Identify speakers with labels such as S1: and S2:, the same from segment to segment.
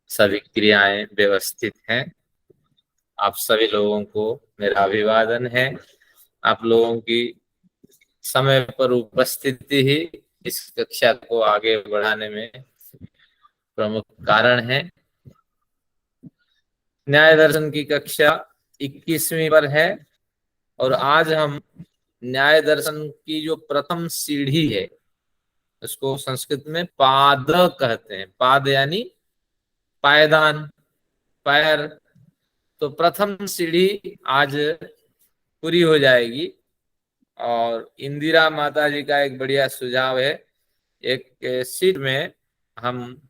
S1: सभी क्रियाएं व्यवस्थित हैं। आप सभी लोगों को मेरा अभिवादन है। आप लोगों की समय पर उपस्थिति ही इस कक्षा को आगे बढ़ाने में प्रमुख कारण है। न्याय दर्शन की कक्षा 21वीं पर है और आज हम न्याय दर्शन की जो प्रथम सीढ़ी है उसको संस्कृत में पाद कहते हैं। पाद यानी पायदान, पैर। तो प्रथम सीढ़ी आज पूरी हो जाएगी और इंदिरा माता जी का एक बढ़िया सुझाव है। एक सीट में हम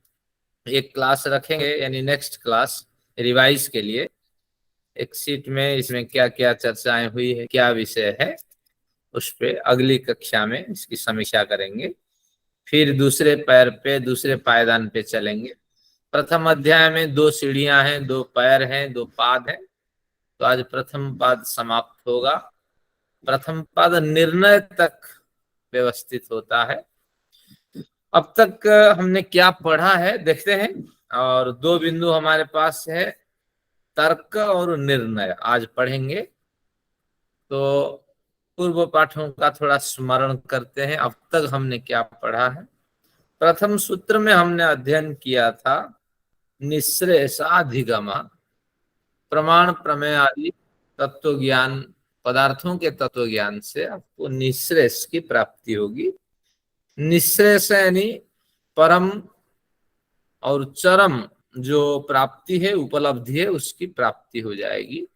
S1: एक क्लास रखेंगे, यानी नेक्स्ट क्लास रिवाइज के लिए। एक सीट में इसमें क्या क्या चर्चाएं हुई है, क्या विषय है, उस पे अगली कक्षा में इसकी समीक्षा करेंगे। फिर दूसरे पैर पे, दूसरे पायदान पे चलेंगे। प्रथम अध्याय में 2 सीढ़ियां हैं, 2 पैर हैं, 2 पाद हैं। तो आज प्रथम पाद समाप्त होगा। प्रथम पाद निर्णय तक व्यवस्थित होता है। अब तक हमने क्या पढ़ा है देखते हैं। और 2 बिंदु हमारे पास है, तर्क और निर्णय, आज पढ़ेंगे। तो पूर्व पाठों का थोड़ा स्मरण करते हैं, अब तक हमने क्या पढ़ा है। प्रथम सूत्र में हमने अध्ययन किया था निःश्रेयसाधिगमा, प्रमाण प्रमेय आदि तत्व ज्ञान, पदार्थों के तत्व ज्ञान से आपको निःश्रेयस की प्राप्ति होगी। निःश्रेयस यानी परम और चरम जो प्राप्ति है, उपलब्धि है, उसकी प्राप्ति हो जाएगी।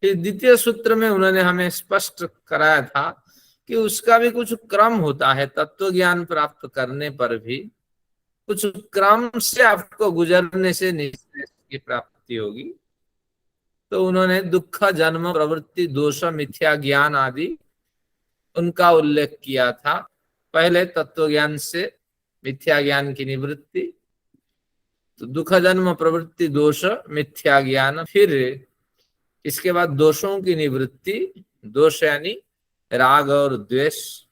S1: फिर द्वितीय सूत्र में उन्होंने हमें स्पष्ट कराया था कि उसका भी कुछ क्रम होता है। तत्व ज्ञान प्राप्त करने पर भी कुछ क्रम से आपको गुजरने से निःश्रेयस की प्राप्ति होगी। तो उन्होंने दुख, जन्म, प्रवृत्ति, दोष, मिथ्या ज्ञान आदि उनका उल्लेख किया था। पहले तत्व ज्ञान से मिथ्या ज्ञान की निवृत्ति, तो दुख, जन्म, प्रवृत्ति, दोष, मिथ्या ज्ञान। फिर इसके बाद दोषों की निवृत्ति, दोष यानी राग और द्वेष।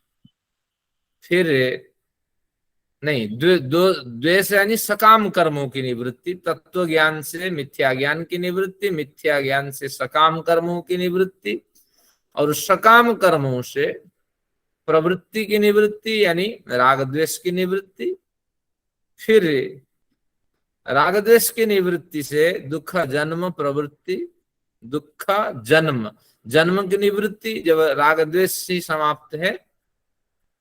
S1: फिर नहीं, द्वेष यानी सकाम कर्मों की निवृत्ति। तत्व ज्ञान से मिथ्या ज्ञान की निवृत्ति, मिथ्या ज्ञान से सकाम कर्मों की निवृत्ति, और सकाम कर्मों से प्रवृत्ति की निवृत्ति यानी राग द्वेष की निवृत्ति। फिर राग द्वेष की निवृत्ति से दुख, जन्म, प्रवृत्ति, दुख, जन्म, जन्म की निवृत्ति। जब राग द्वेष ही समाप्त है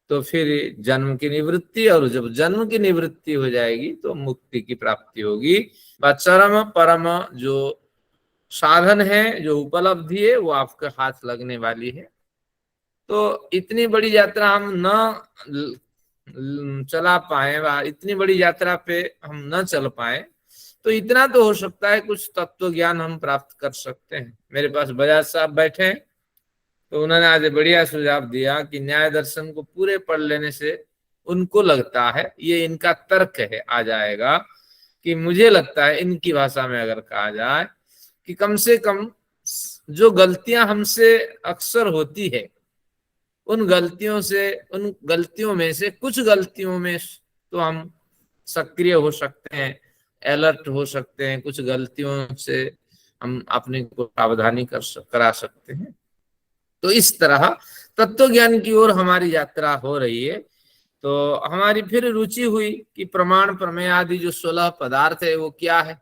S1: तो फिर जन्म की निवृत्ति, और जब जन्म की निवृत्ति हो जाएगी तो मुक्ति की प्राप्ति होगी। चरम परम जो साधन है, जो उपलब्धि है, वो आपके हाथ लगने वाली है। तो इतनी बड़ी यात्रा हम न चला पाए, इतनी बड़ी यात्रा पे हम न चल पाए, तो इतना तो हो सकता है कुछ तत्व ज्ञान हम प्राप्त कर सकते हैं। मेरे पास बजाज साहब बैठे हैं, तो उन्होंने आज बढ़िया सुझाव दिया कि न्याय दर्शन को पूरे पढ़ लेने से उनको लगता है, ये इनका तर्क है, आ जाएगा कि मुझे लगता है, इनकी भाषा में अगर कहा जाए कि कम से कम जो गलतियां हमसे अक्सर होती है, उन गलतियों में से कुछ गलतियों में तो हम सक्रिय हो सकते हैं, अलर्ट हो सकते हैं। कुछ गलतियों से हम अपने को सावधानी करा सकते हैं। तो इस तरह तत्व ज्ञान की ओर हमारी यात्रा हो रही है। तो हमारी फिर रुचि हुई कि प्रमाण प्रमेय आदि जो 16 पदार्थ है वो क्या है।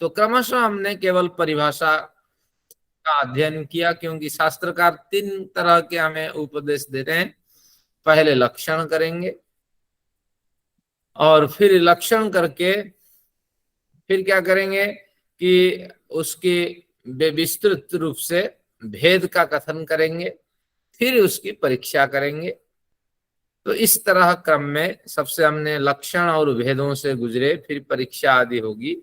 S1: तो क्रमशः हमने केवल परिभाषा का अध्ययन किया, क्योंकि शास्त्रकार 3 तरह के हमें उपदेश देते हैं। पहले लक्षण करेंगे और फिर लक्षण करके फिर क्या करेंगे कि उसके विस्तृत रूप से भेद का कथन करेंगे, फिर उसकी परीक्षा करेंगे। तो इस तरह क्रम में सबसे हमने लक्षण और भेदों से गुजरे, फिर परीक्षा आदि होगी।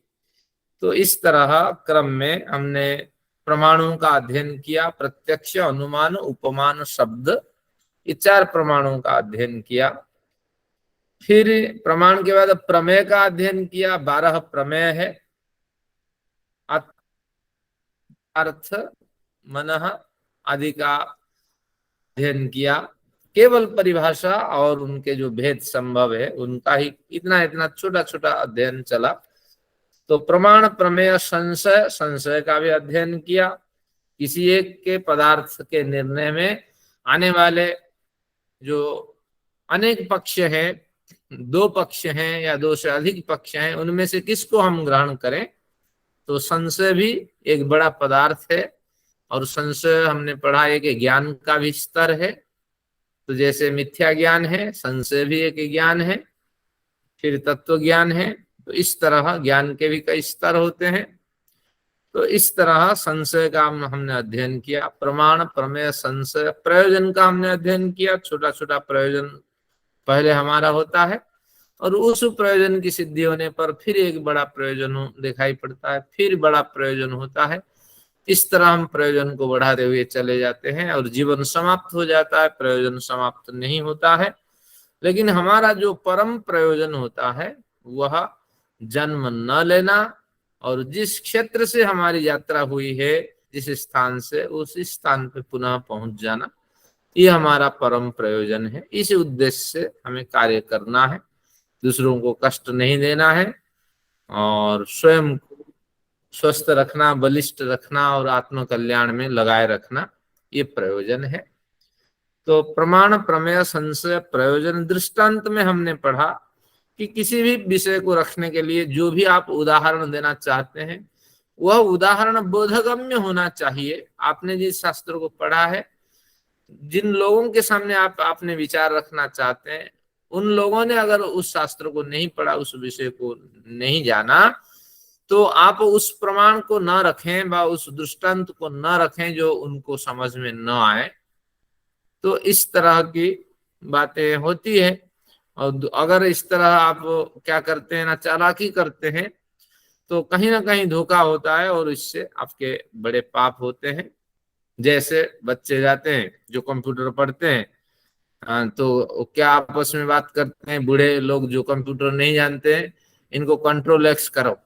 S1: तो इस तरह क्रम में हमने प्रमाणों का अध्ययन किया। प्रत्यक्ष, अनुमान, उपमान, शब्द, ये 4 प्रमाणों का अध्ययन किया। फिर प्रमाण के बाद प्रमेय का अध्ययन किया। 12 प्रमेय है। अर्थ, मनः आदि का अध्ययन किया। केवल परिभाषा और उनके जो भेद संभव है उनका ही इतना इतना छोटा छोटा अध्ययन चला। तो प्रमाण प्रमेय संशय, संशय का भी अध्ययन किया। किसी एक के पदार्थ के निर्णय में आने वाले जो अनेक पक्ष हैं, दो पक्ष हैं या दो से अधिक पक्ष हैं, उनमें से किसको हम ग्रहण करें, तो संशय भी एक बड़ा पदार्थ है। और संशय हमने पढ़ा है कि ज्ञान का भी स्तर है। तो जैसे मिथ्या ज्ञान है, संशय भी एक ज्ञान है, फिर तत्व ज्ञान है। तो इस तरह ज्ञान के भी कई स्तर होते हैं। तो इस तरह संशय का हमने अध्ययन किया। प्रमाण प्रमेय संशय, प्रयोजन का हमने अध्ययन किया। छोटा छोटा प्रयोजन पहले हमारा होता है, और उस प्रयोजन की सिद्धि होने पर फिर एक बड़ा प्रयोजन दिखाई पड़ता है, फिर बड़ा प्रयोजन होता है। इस तरह हम प्रयोजन को बढ़ाते हुए चले जाते हैं और जीवन समाप्त हो जाता है, प्रयोजन समाप्त नहीं होता है। लेकिन हमारा जो परम प्रयोजन होता है वह जन्म न लेना, और जिस क्षेत्र से हमारी यात्रा हुई है, जिस स्थान से, उस स्थान पे पुनः पहुंच जाना, ये हमारा परम प्रयोजन है। इस उद्देश्य से हमें कार्य करना है, दूसरों को कष्ट नहीं देना है, और स्वयं को स्वस्थ रखना, बलिष्ठ रखना और आत्म कल्याण में लगाए रखना, ये प्रयोजन है। तो प्रमाण प्रमेय संशय प्रयोजन दृष्टांत में हमने पढ़ा कि किसी भी विषय को रखने के लिए जो भी आप उदाहरण देना चाहते हैं, वह उदाहरण बोधगम्य होना चाहिए। आपने जिस शास्त्र को पढ़ा है, जिन लोगों के सामने आपने विचार रखना चाहते हैं, उन लोगों ने अगर उस शास्त्र को नहीं पढ़ा, उस विषय को नहीं जाना, तो आप उस प्रमाण को न रखें व उस दृष्टांत को न रखें जो उनको समझ में न आए। तो इस तरह की बातें होती है। और अगर इस तरह आप क्या करते हैं ना, चालाकी करते हैं, तो कहीं ना कहीं धोखा होता है और इससे आपके बड़े पाप होते हैं। जैसे बच्चे जाते हैं जो कंप्यूटर पढ़ते हैं, तो क्या आपस में बात करते हैं बूढ़े लोग जो कंप्यूटर नहीं जानते हैं, इनको कंट्रोल एक्स करो।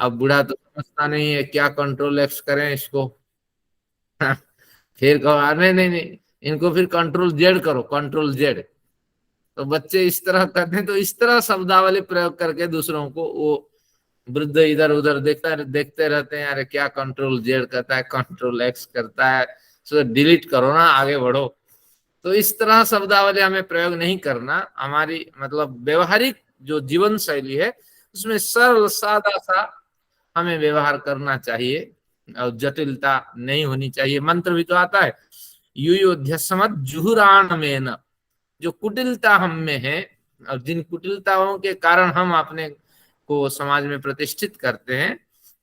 S1: अब बूढ़ा तो समझता नहीं है, क्या कंट्रोल एक्स करें इसको। फिर कहो नहीं नहीं नहीं, इनको फिर कंट्रोल जेड करो, कंट्रोल जेड। तो बच्चे इस तरह करते हैं। तो इस तरह शब्दावली प्रयोग करके दूसरों को, वो वृद्ध इधर उधर देखते रहते हैं, अरे क्या कंट्रोल जेड करता है, कंट्रोल एक्स करता है, सो डिलीट करो ना, आगे बढ़ो। तो इस तरह शब्दावली हमें प्रयोग नहीं करना। हमारी मतलब व्यवहारिक जो जीवन शैली है, उसमें सरल सादा सा हमें व्यवहार करना चाहिए, और जटिलता नहीं होनी चाहिए। मंत्र भी तो आता है, युयोध्यसमत जुहुराण में न, जो कुटिलता हम में है, और जिन कुटिलताओं के कारण हम अपने को समाज में प्रतिष्ठित करते हैं,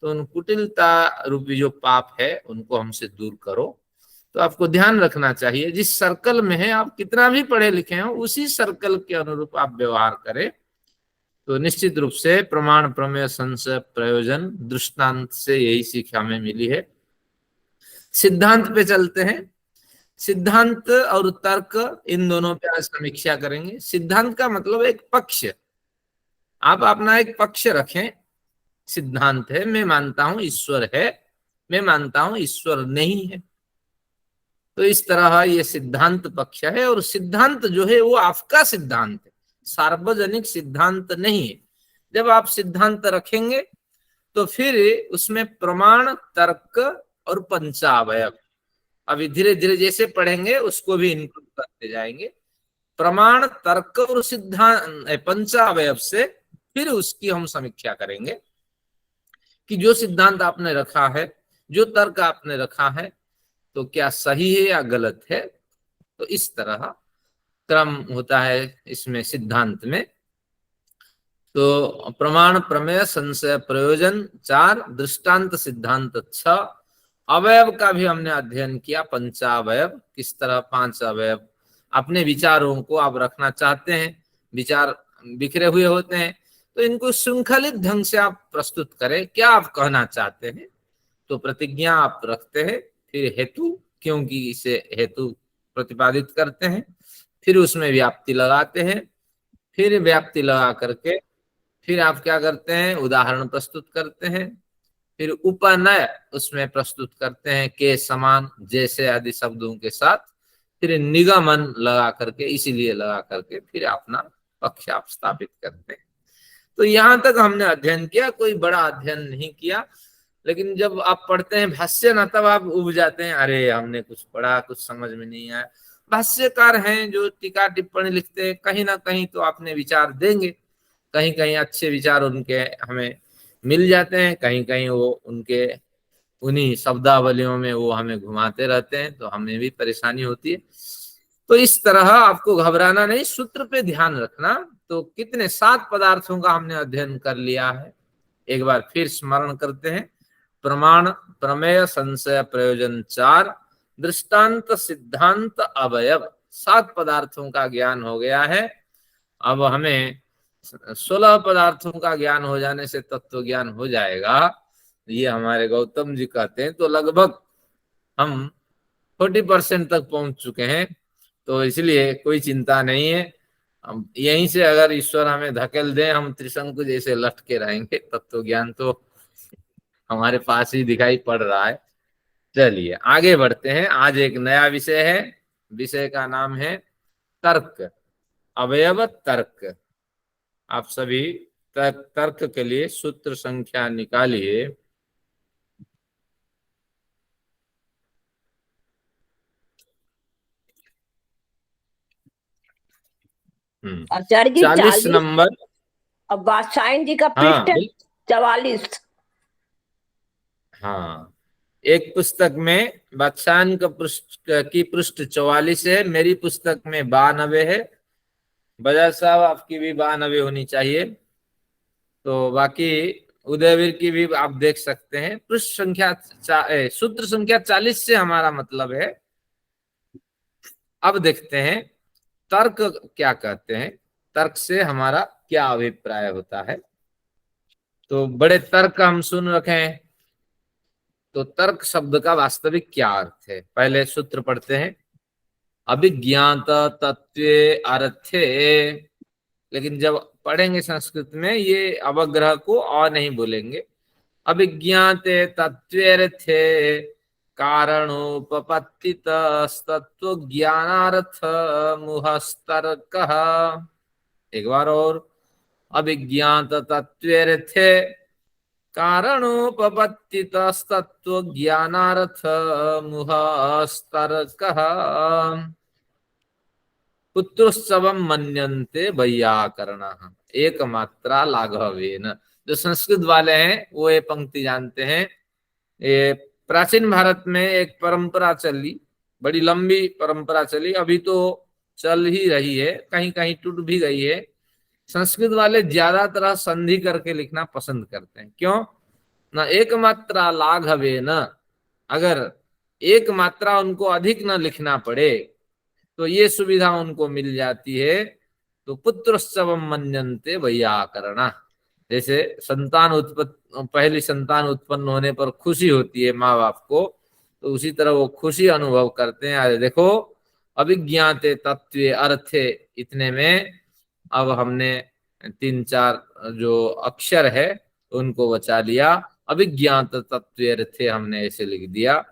S1: तो उन कुटिलता रूपी जो पाप है उनको हमसे दूर करो। तो आपको ध्यान रखना चाहिए, जिस सर्कल में है, आप कितना भी पढ़े लिखे हो, उसी सर्कल के अनुरूप आप व्यवहार करें। तो निश्चित रूप से प्रमाण प्रमेय संशय प्रयोजन दृष्टांत से यही सीख हमें मिली है। सिद्धांत पे चलते हैं। सिद्धांत और तर्क, इन दोनों पे आज समीक्षा करेंगे। सिद्धांत का मतलब एक पक्ष, आप अपना एक पक्ष रखें। सिद्धांत है, मैं मानता हूं ईश्वर है, मैं मानता हूं ईश्वर नहीं है। तो इस तरह ये सिद्धांत पक्ष है। और सिद्धांत जो है वो आपका सिद्धांत है, सार्वजनिक सिद्धांत नहीं है। जब आप सिद्धांत रखेंगे तो फिर उसमें प्रमाण, तर्क और पंचावयव, अभी धीरे धीरे जैसे पढ़ेंगे उसको भी इंक्लूड करते जाएंगे। प्रमाण, तर्क और सिद्धांत, पंचावयव से फिर उसकी हम समीक्षा करेंगे कि जो सिद्धांत आपने रखा है, जो तर्क आपने रखा है, तो क्या सही है या गलत है। तो इस तरह क्रम होता है इसमें सिद्धांत में। तो प्रमाण प्रमेय संशय प्रयोजन 4, दृष्टांत सिद्धांत 6, अवयव का भी हमने अध्ययन किया, पंचावयव, किस तरह 5 अवयव। अपने विचारों को आप रखना चाहते हैं, विचार बिखरे हुए होते हैं, तो इनको श्रृंखलित ढंग से आप प्रस्तुत करें, क्या आप कहना चाहते हैं। तो प्रतिज्ञा आप रखते हैं, फिर हेतु, क्योंकि इसे हेतु प्रतिपादित करते हैं, फिर उसमें व्याप्ति लगाते हैं, फिर व्याप्ति लगा करके फिर आप क्या करते हैं, उदाहरण प्रस्तुत करते हैं, फिर उपनय उसमें प्रस्तुत करते हैं, के समान, जैसे आदि शब्दों के साथ, फिर निगमन लगा करके, इसीलिए लगा करके फिर अपना पक्ष आप स्थापित करते हैं। तो यहाँ तक हमने अध्ययन किया, कोई बड़ा अध्ययन नहीं किया। लेकिन जब आप पढ़ते हैं भाष्य ना, तब आप उब जाते हैं, अरे हमने कुछ पढ़ा, कुछ समझ में नहीं आया। भाष्यकार हैं जो टीका टिप्पणी लिखते हैं, कहीं ना कहीं तो आपने विचार देंगे, कहीं कहीं अच्छे विचार उनके हमें मिल जाते हैं, कहीं कहीं वो उनके उन्हीं शब्दावलियों में वो हमें घुमाते रहते हैं, तो हमें भी परेशानी होती है। तो इस तरह आपको घबराना नहीं, सूत्र पे ध्यान रखना। तो कितने 7 पदार्थों का हमने अध्ययन कर लिया है, एक बार फिर स्मरण करते हैं। प्रमाण, प्रमेय, संशय, प्रयोजन 4, दृष्टांत, सिद्धांत, अवयव, 7 पदार्थों का ज्ञान हो गया है। अब हमें 16 पदार्थों का ज्ञान हो जाने से तत्व ज्ञान हो जाएगा, ये हमारे गौतम जी कहते हैं। तो लगभग हम 40% तक पहुंच चुके हैं, तो इसलिए कोई चिंता नहीं है। हम यहीं से अगर ईश्वर हमें धकेल दें, हम त्रिशंकु जैसे लटके रहेंगे, तत्व ज्ञान तो हमारे पास ही दिखाई पड़ रहा है। चलिए आगे बढ़ते हैं। आज एक नया विषय है, विषय का नाम है तर्क, अवयव तर्क। आप सभी तर्क के लिए सूत्र संख्या निकालिए।
S2: आचार्य जी
S1: 40 नंबर।
S2: अब वात्स्यायन जी का
S1: हाँ
S2: पृष्ठ 44।
S1: हाँ, एक पुस्तक में वात्स्यायन का पृष्ठ 44 है, मेरी पुस्तक में 92 है। बजाज साहब आपकी भी 92 होनी चाहिए। तो बाकी उदयवीर की भी आप देख सकते हैं। पृष्ठ संख्या सूत्र संख्या 40 से हमारा मतलब है। अब देखते हैं तर्क क्या कहते हैं, तर्क से हमारा क्या अभिप्राय होता है। तो बड़े तर्क हम सुन रखे हैं, तो तर्क शब्द का वास्तविक क्या अर्थ है, पहले सूत्र पढ़ते हैं। अभिज्ञात तत्वे अर्थे, लेकिन जब पढ़ेंगे संस्कृत में ये अवग्रह को और नहीं बोलेंगे। अभिज्ञाते तत्वेर्थे कारणोपपत्तित तत्व ज्ञानार्थ मुहस्तर्कः। एक बार और, अभिज्ञात तत्वेर्थे कारणोपपत्तित तत्व ज्ञानार्थ मुहस्तर्कः। पुत्रोत्सवम मन्यन्ते वैयाकरणः एकमात्रा लाघवेन। जो संस्कृत वाले हैं वो ये पंक्ति जानते हैं। ये प्राचीन भारत में एक परंपरा चली, बड़ी लंबी परंपरा चली, अभी तो चल ही रही है, कहीं कहीं टूट भी गई है। संस्कृत वाले ज्यादातर संधि करके लिखना पसंद करते हैं। क्यों ना, एक मात्रा लाघवे न, अगर एक मात्रा उनको अधिक न लिखना पड़े तो ये सुविधा उनको मिल जाती है। तो पुत्रोत्सव मन्यन्ते वैयाकरणा, जैसे संतान उत्पत्ति, पहली संतान उत्पन्न होने पर खुशी होती है माँ बाप को, तो उसी तरह वो खुशी अनुभव करते हैं। अरे देखो, अभिज्ञाते तत्वे अर्थे, इतने में अब हमने 3-4 जो अक्षर है उनको बचा लिया। अभिज्ञात तत्वे अर्थे हमने ऐसे लिख दिया।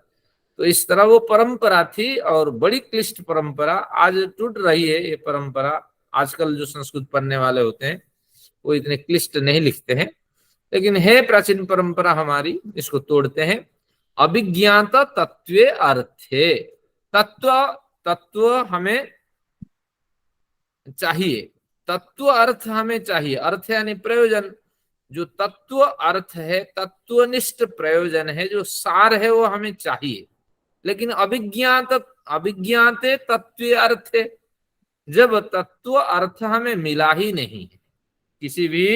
S1: तो इस तरह वो परंपरा थी, और बड़ी क्लिष्ट परंपरा, आज टूट रही है ये परंपरा। आजकल जो संस्कृत पढ़ने वाले होते हैं वो इतने क्लिष्ट नहीं लिखते हैं, लेकिन है प्राचीन परंपरा हमारी, इसको तोड़ते हैं। अभिज्ञात तत्वे अर्थे, तत्व, तत्व हमें चाहिए, तत्व अर्थ हमें चाहिए, अर्थ यानी प्रयोजन। जो तत्व अर्थ है, तत्वनिष्ठ प्रयोजन है, जो सार है वो हमें चाहिए। लेकिन अभिज्ञात, अभिज्ञाते तत्व अर्थ है, जब तत्व अर्थ हमें मिला ही नहीं है, किसी भी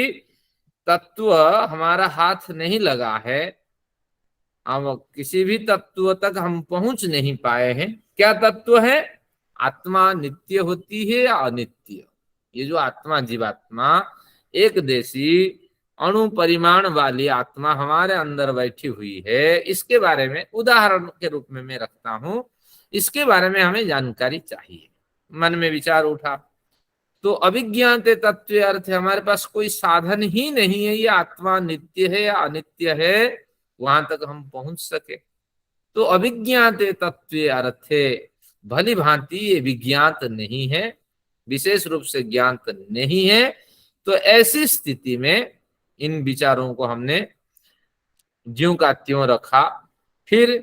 S1: तत्व हमारा हाथ नहीं लगा है, हम किसी भी तत्व तक हम पहुंच नहीं पाए हैं। क्या तत्व है? आत्मा नित्य होती है या अनित्य? ये जो आत्मा, जीवात्मा, एक देशी अणु परिमाण वाली आत्मा हमारे अंदर बैठी हुई है, इसके बारे में उदाहरण के रूप में मैं रखता हूं, इसके बारे में हमें जानकारी चाहिए। मन में विचार उठा, तो अभिज्ञात तत्व अर्थ, हमारे पास कोई साधन ही नहीं है ये आत्मा नित्य है या अनित्य है वहां तक हम पहुंच सके। तो अभिज्ञात तत्व अर्थ, भली भांति ये विज्ञात नहीं है, विशेष रूप से ज्ञात नहीं है, तो ऐसी स्थिति में इन विचारों को हमने ज्यों का त्यों रखा। फिर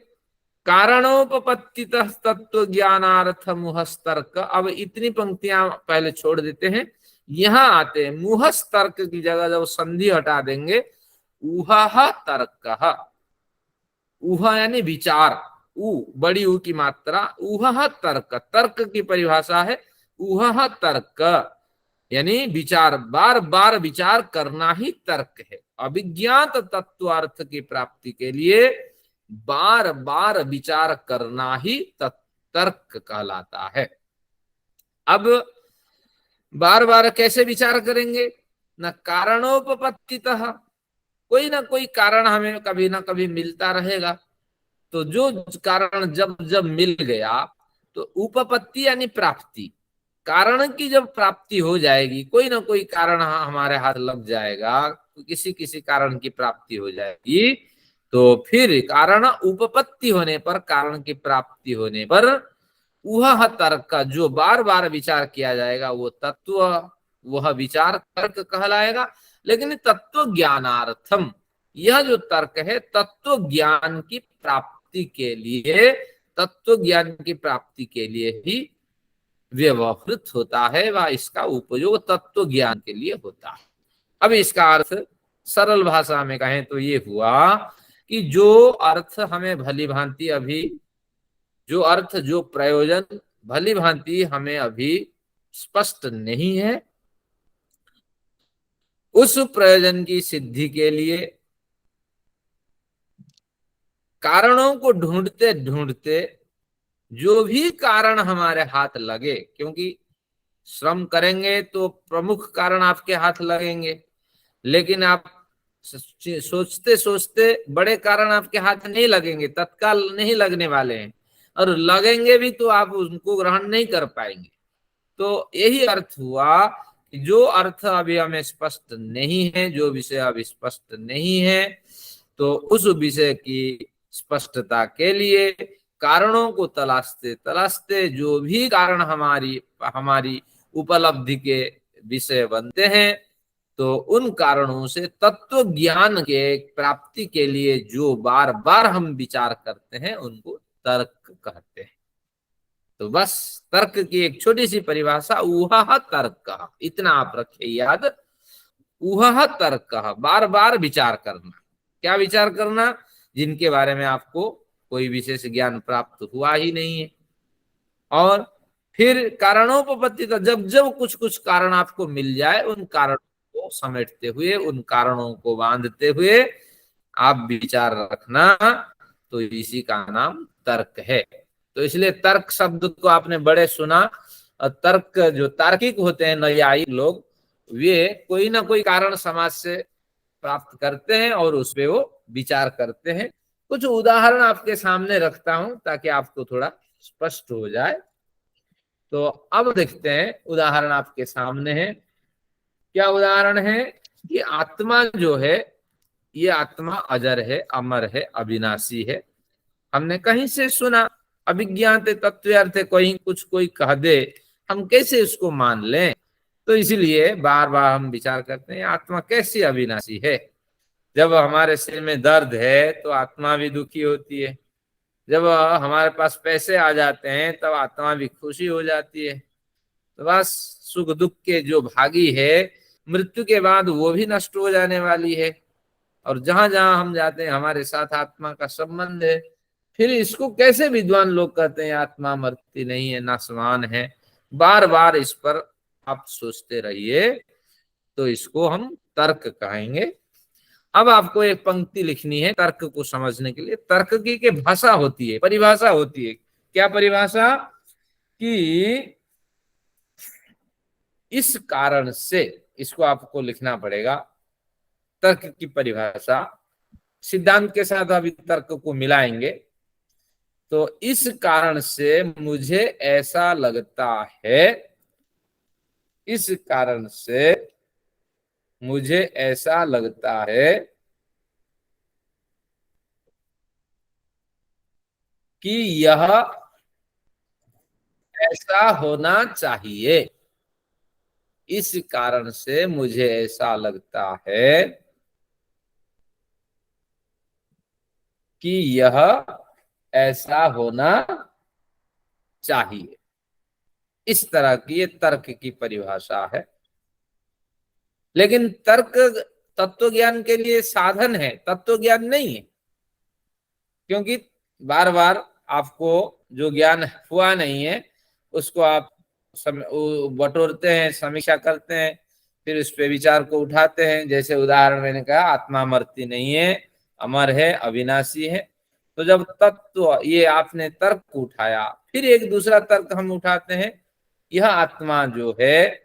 S1: कारणोपपत्ति तत्व ज्ञानार्थ मुहस्तर्क। अब इतनी पंक्तियां पहले छोड़ देते हैं, यहां आते हैं मुहस्तर्क की जगह जब संधि हटा देंगे, उहा तर्क। उह यानी विचार, उ बड़ी ऊ की मात्रा, उह तर्क, तर्क की परिभाषा है उह तर्क, यानी विचार, बार बार विचार करना ही तर्क है। अभिज्ञात तत्वार्थ की प्राप्ति के लिए बार बार विचार करना ही तर्क कहलाता है। अब बार बार कैसे विचार करेंगे? न कारणोपपत्तितः, कोई ना कोई कारण हमें कभी ना कभी मिलता रहेगा। तो जो कारण जब जब मिल गया, तो उपपत्ति यानी प्राप्ति, कारण की जब प्राप्ति हो जाएगी, कोई ना कोई कारण हमारे हाथ लग जाएगा, तो किसी किसी कारण की प्राप्ति हो जाएगी, तो फिर कारण उपपत्ति होने पर, कारण की प्राप्ति होने पर वह तर्क का जो बार बार विचार किया जाएगा वो तत्व, वह विचार तर्क कहलाएगा। लेकिन तत्व ज्ञानार्थम, यह जो तर्क है तत्व ज्ञान की प्राप्ति के लिए, तत्व ज्ञान की प्राप्ति के लिए ही व्यवहृत होता है, व इसका उपयोग तत्व ज्ञान के लिए होता है। अब इसका अर्थ सरल भाषा में कहें तो ये हुआ कि जो अर्थ हमें भली भांति अभी, जो अर्थ जो प्रयोजन भली भांति हमें अभी स्पष्ट नहीं है, उस प्रयोजन की सिद्धि के लिए कारणों को ढूंढते ढूंढते जो भी कारण हमारे हाथ लगे, क्योंकि श्रम करेंगे तो प्रमुख कारण आपके हाथ लगेंगे, लेकिन आप सोचते सोचते बड़े कारण आपके हाथ नहीं लगेंगे, तत्काल नहीं लगने वाले हैं, और लगेंगे भी तो आप उनको ग्रहण नहीं कर पाएंगे। तो यही अर्थ हुआ कि जो अर्थ अभी हमें स्पष्ट नहीं है, जो विषय अभी स्पष्ट नहीं है, तो उस विषय की स्पष्टता के लिए कारणों को तलाशते तलाशते जो भी कारण हमारी हमारी उपलब्धि के विषय बनते हैं, तो उन कारणों से तत्व ज्ञान के प्राप्ति के लिए जो बार बार हम विचार करते हैं उनको तर्क कहते हैं। तो बस तर्क की एक छोटी सी परिभाषा उहा तर्क, इतना आप रखिए याद, उहा तर्क, बार बार विचार करना। क्या विचार करना? जिनके बारे में आपको कोई विशेष ज्ञान प्राप्त हुआ ही नहीं है। और फिर कारणोपपत्ति, जब जब कुछ कुछ कारण आपको मिल जाए, उन कारणों को समेटते हुए, उन कारणों को बांधते हुए आप विचार रखना, तो इसी का नाम तर्क है। तो इसलिए तर्क शब्द को आपने बड़े सुना। और तर्क जो तार्किक होते हैं न्यायिक लोग, वे कोई ना कोई कारण समाज से प्राप्त करते हैं और उस पे वो विचार करते हैं। कुछ उदाहरण आपके सामने रखता हूं ताकि आपको थोड़ा स्पष्ट हो जाए। तो अब देखते हैं, उदाहरण आपके सामने है। क्या उदाहरण है कि आत्मा जो है, ये आत्मा अजर है, अमर है, अविनाशी है। हमने कहीं से सुना, अभिज्ञात तत्व अर्थ, कोई कुछ कोई कह दे, हम कैसे उसको मान लें? तो इसीलिए बार बार हम विचार करते हैं आत्मा कैसी अविनाशी है। जब हमारे सिर में दर्द है तो आत्मा भी दुखी होती है, जब हमारे पास पैसे आ जाते हैं तब आत्मा भी खुशी हो जाती है। तो बस सुख दुख के जो भागी है, मृत्यु के बाद वो भी नष्ट हो जाने वाली है, और जहां जहां हम जाते हैं हमारे साथ आत्मा का संबंध है। फिर इसको कैसे विद्वान लोग कहते हैं आत्मा मरती नहीं है, नाशवान है? बार बार इस पर आप सोचते रहिए, तो इसको हम तर्क कहेंगे। अब आपको एक पंक्ति लिखनी है तर्क को समझने के लिए। तर्क की के भाषा होती है, परिभाषा होती है। क्या परिभाषा? कि इस कारण से, इसको आपको लिखना पड़ेगा। तर्क की परिभाषा सिद्धांत के साथ अभी तर्क को मिलाएंगे। तो इस कारण से मुझे ऐसा लगता है, इस कारण से मुझे ऐसा लगता है कि यह ऐसा होना चाहिए। इस कारण से मुझे ऐसा लगता है कि यह ऐसा होना चाहिए। इस तरह की ये तर्क की परिभाषा है। लेकिन तर्क तत्व ज्ञान के लिए साधन है, तत्व ज्ञान नहीं है। क्योंकि बार बार आपको जो ज्ञान हुआ नहीं है उसको आप बटोरते हैं, समीक्षा करते हैं, फिर उस पे विचार को उठाते हैं। जैसे उदाहरण मैंने कहा, आत्मा मरती नहीं है, अमर है, अविनाशी है। तो जब तत्व ये आपने तर्क उठाया, फिर एक दूसरा तर्क हम उठाते हैं, यह आत्मा जो है,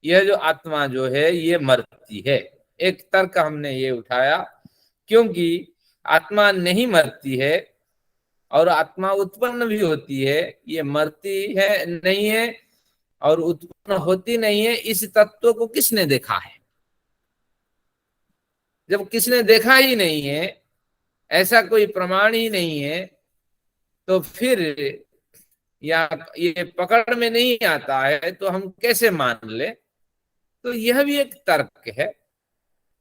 S1: यह जो आत्मा जो है ये मरती है। एक तर्क हमने ये उठाया, क्योंकि आत्मा नहीं मरती है और आत्मा उत्पन्न भी होती है, ये मरती है नहीं है और उत्पन्न होती नहीं है, इस तत्व को किसने देखा है? जब किसने देखा ही नहीं है, ऐसा कोई प्रमाण ही नहीं है, तो फिर या ये पकड़ में नहीं आता है तो हम कैसे मान ले? तो यह भी एक तर्क है।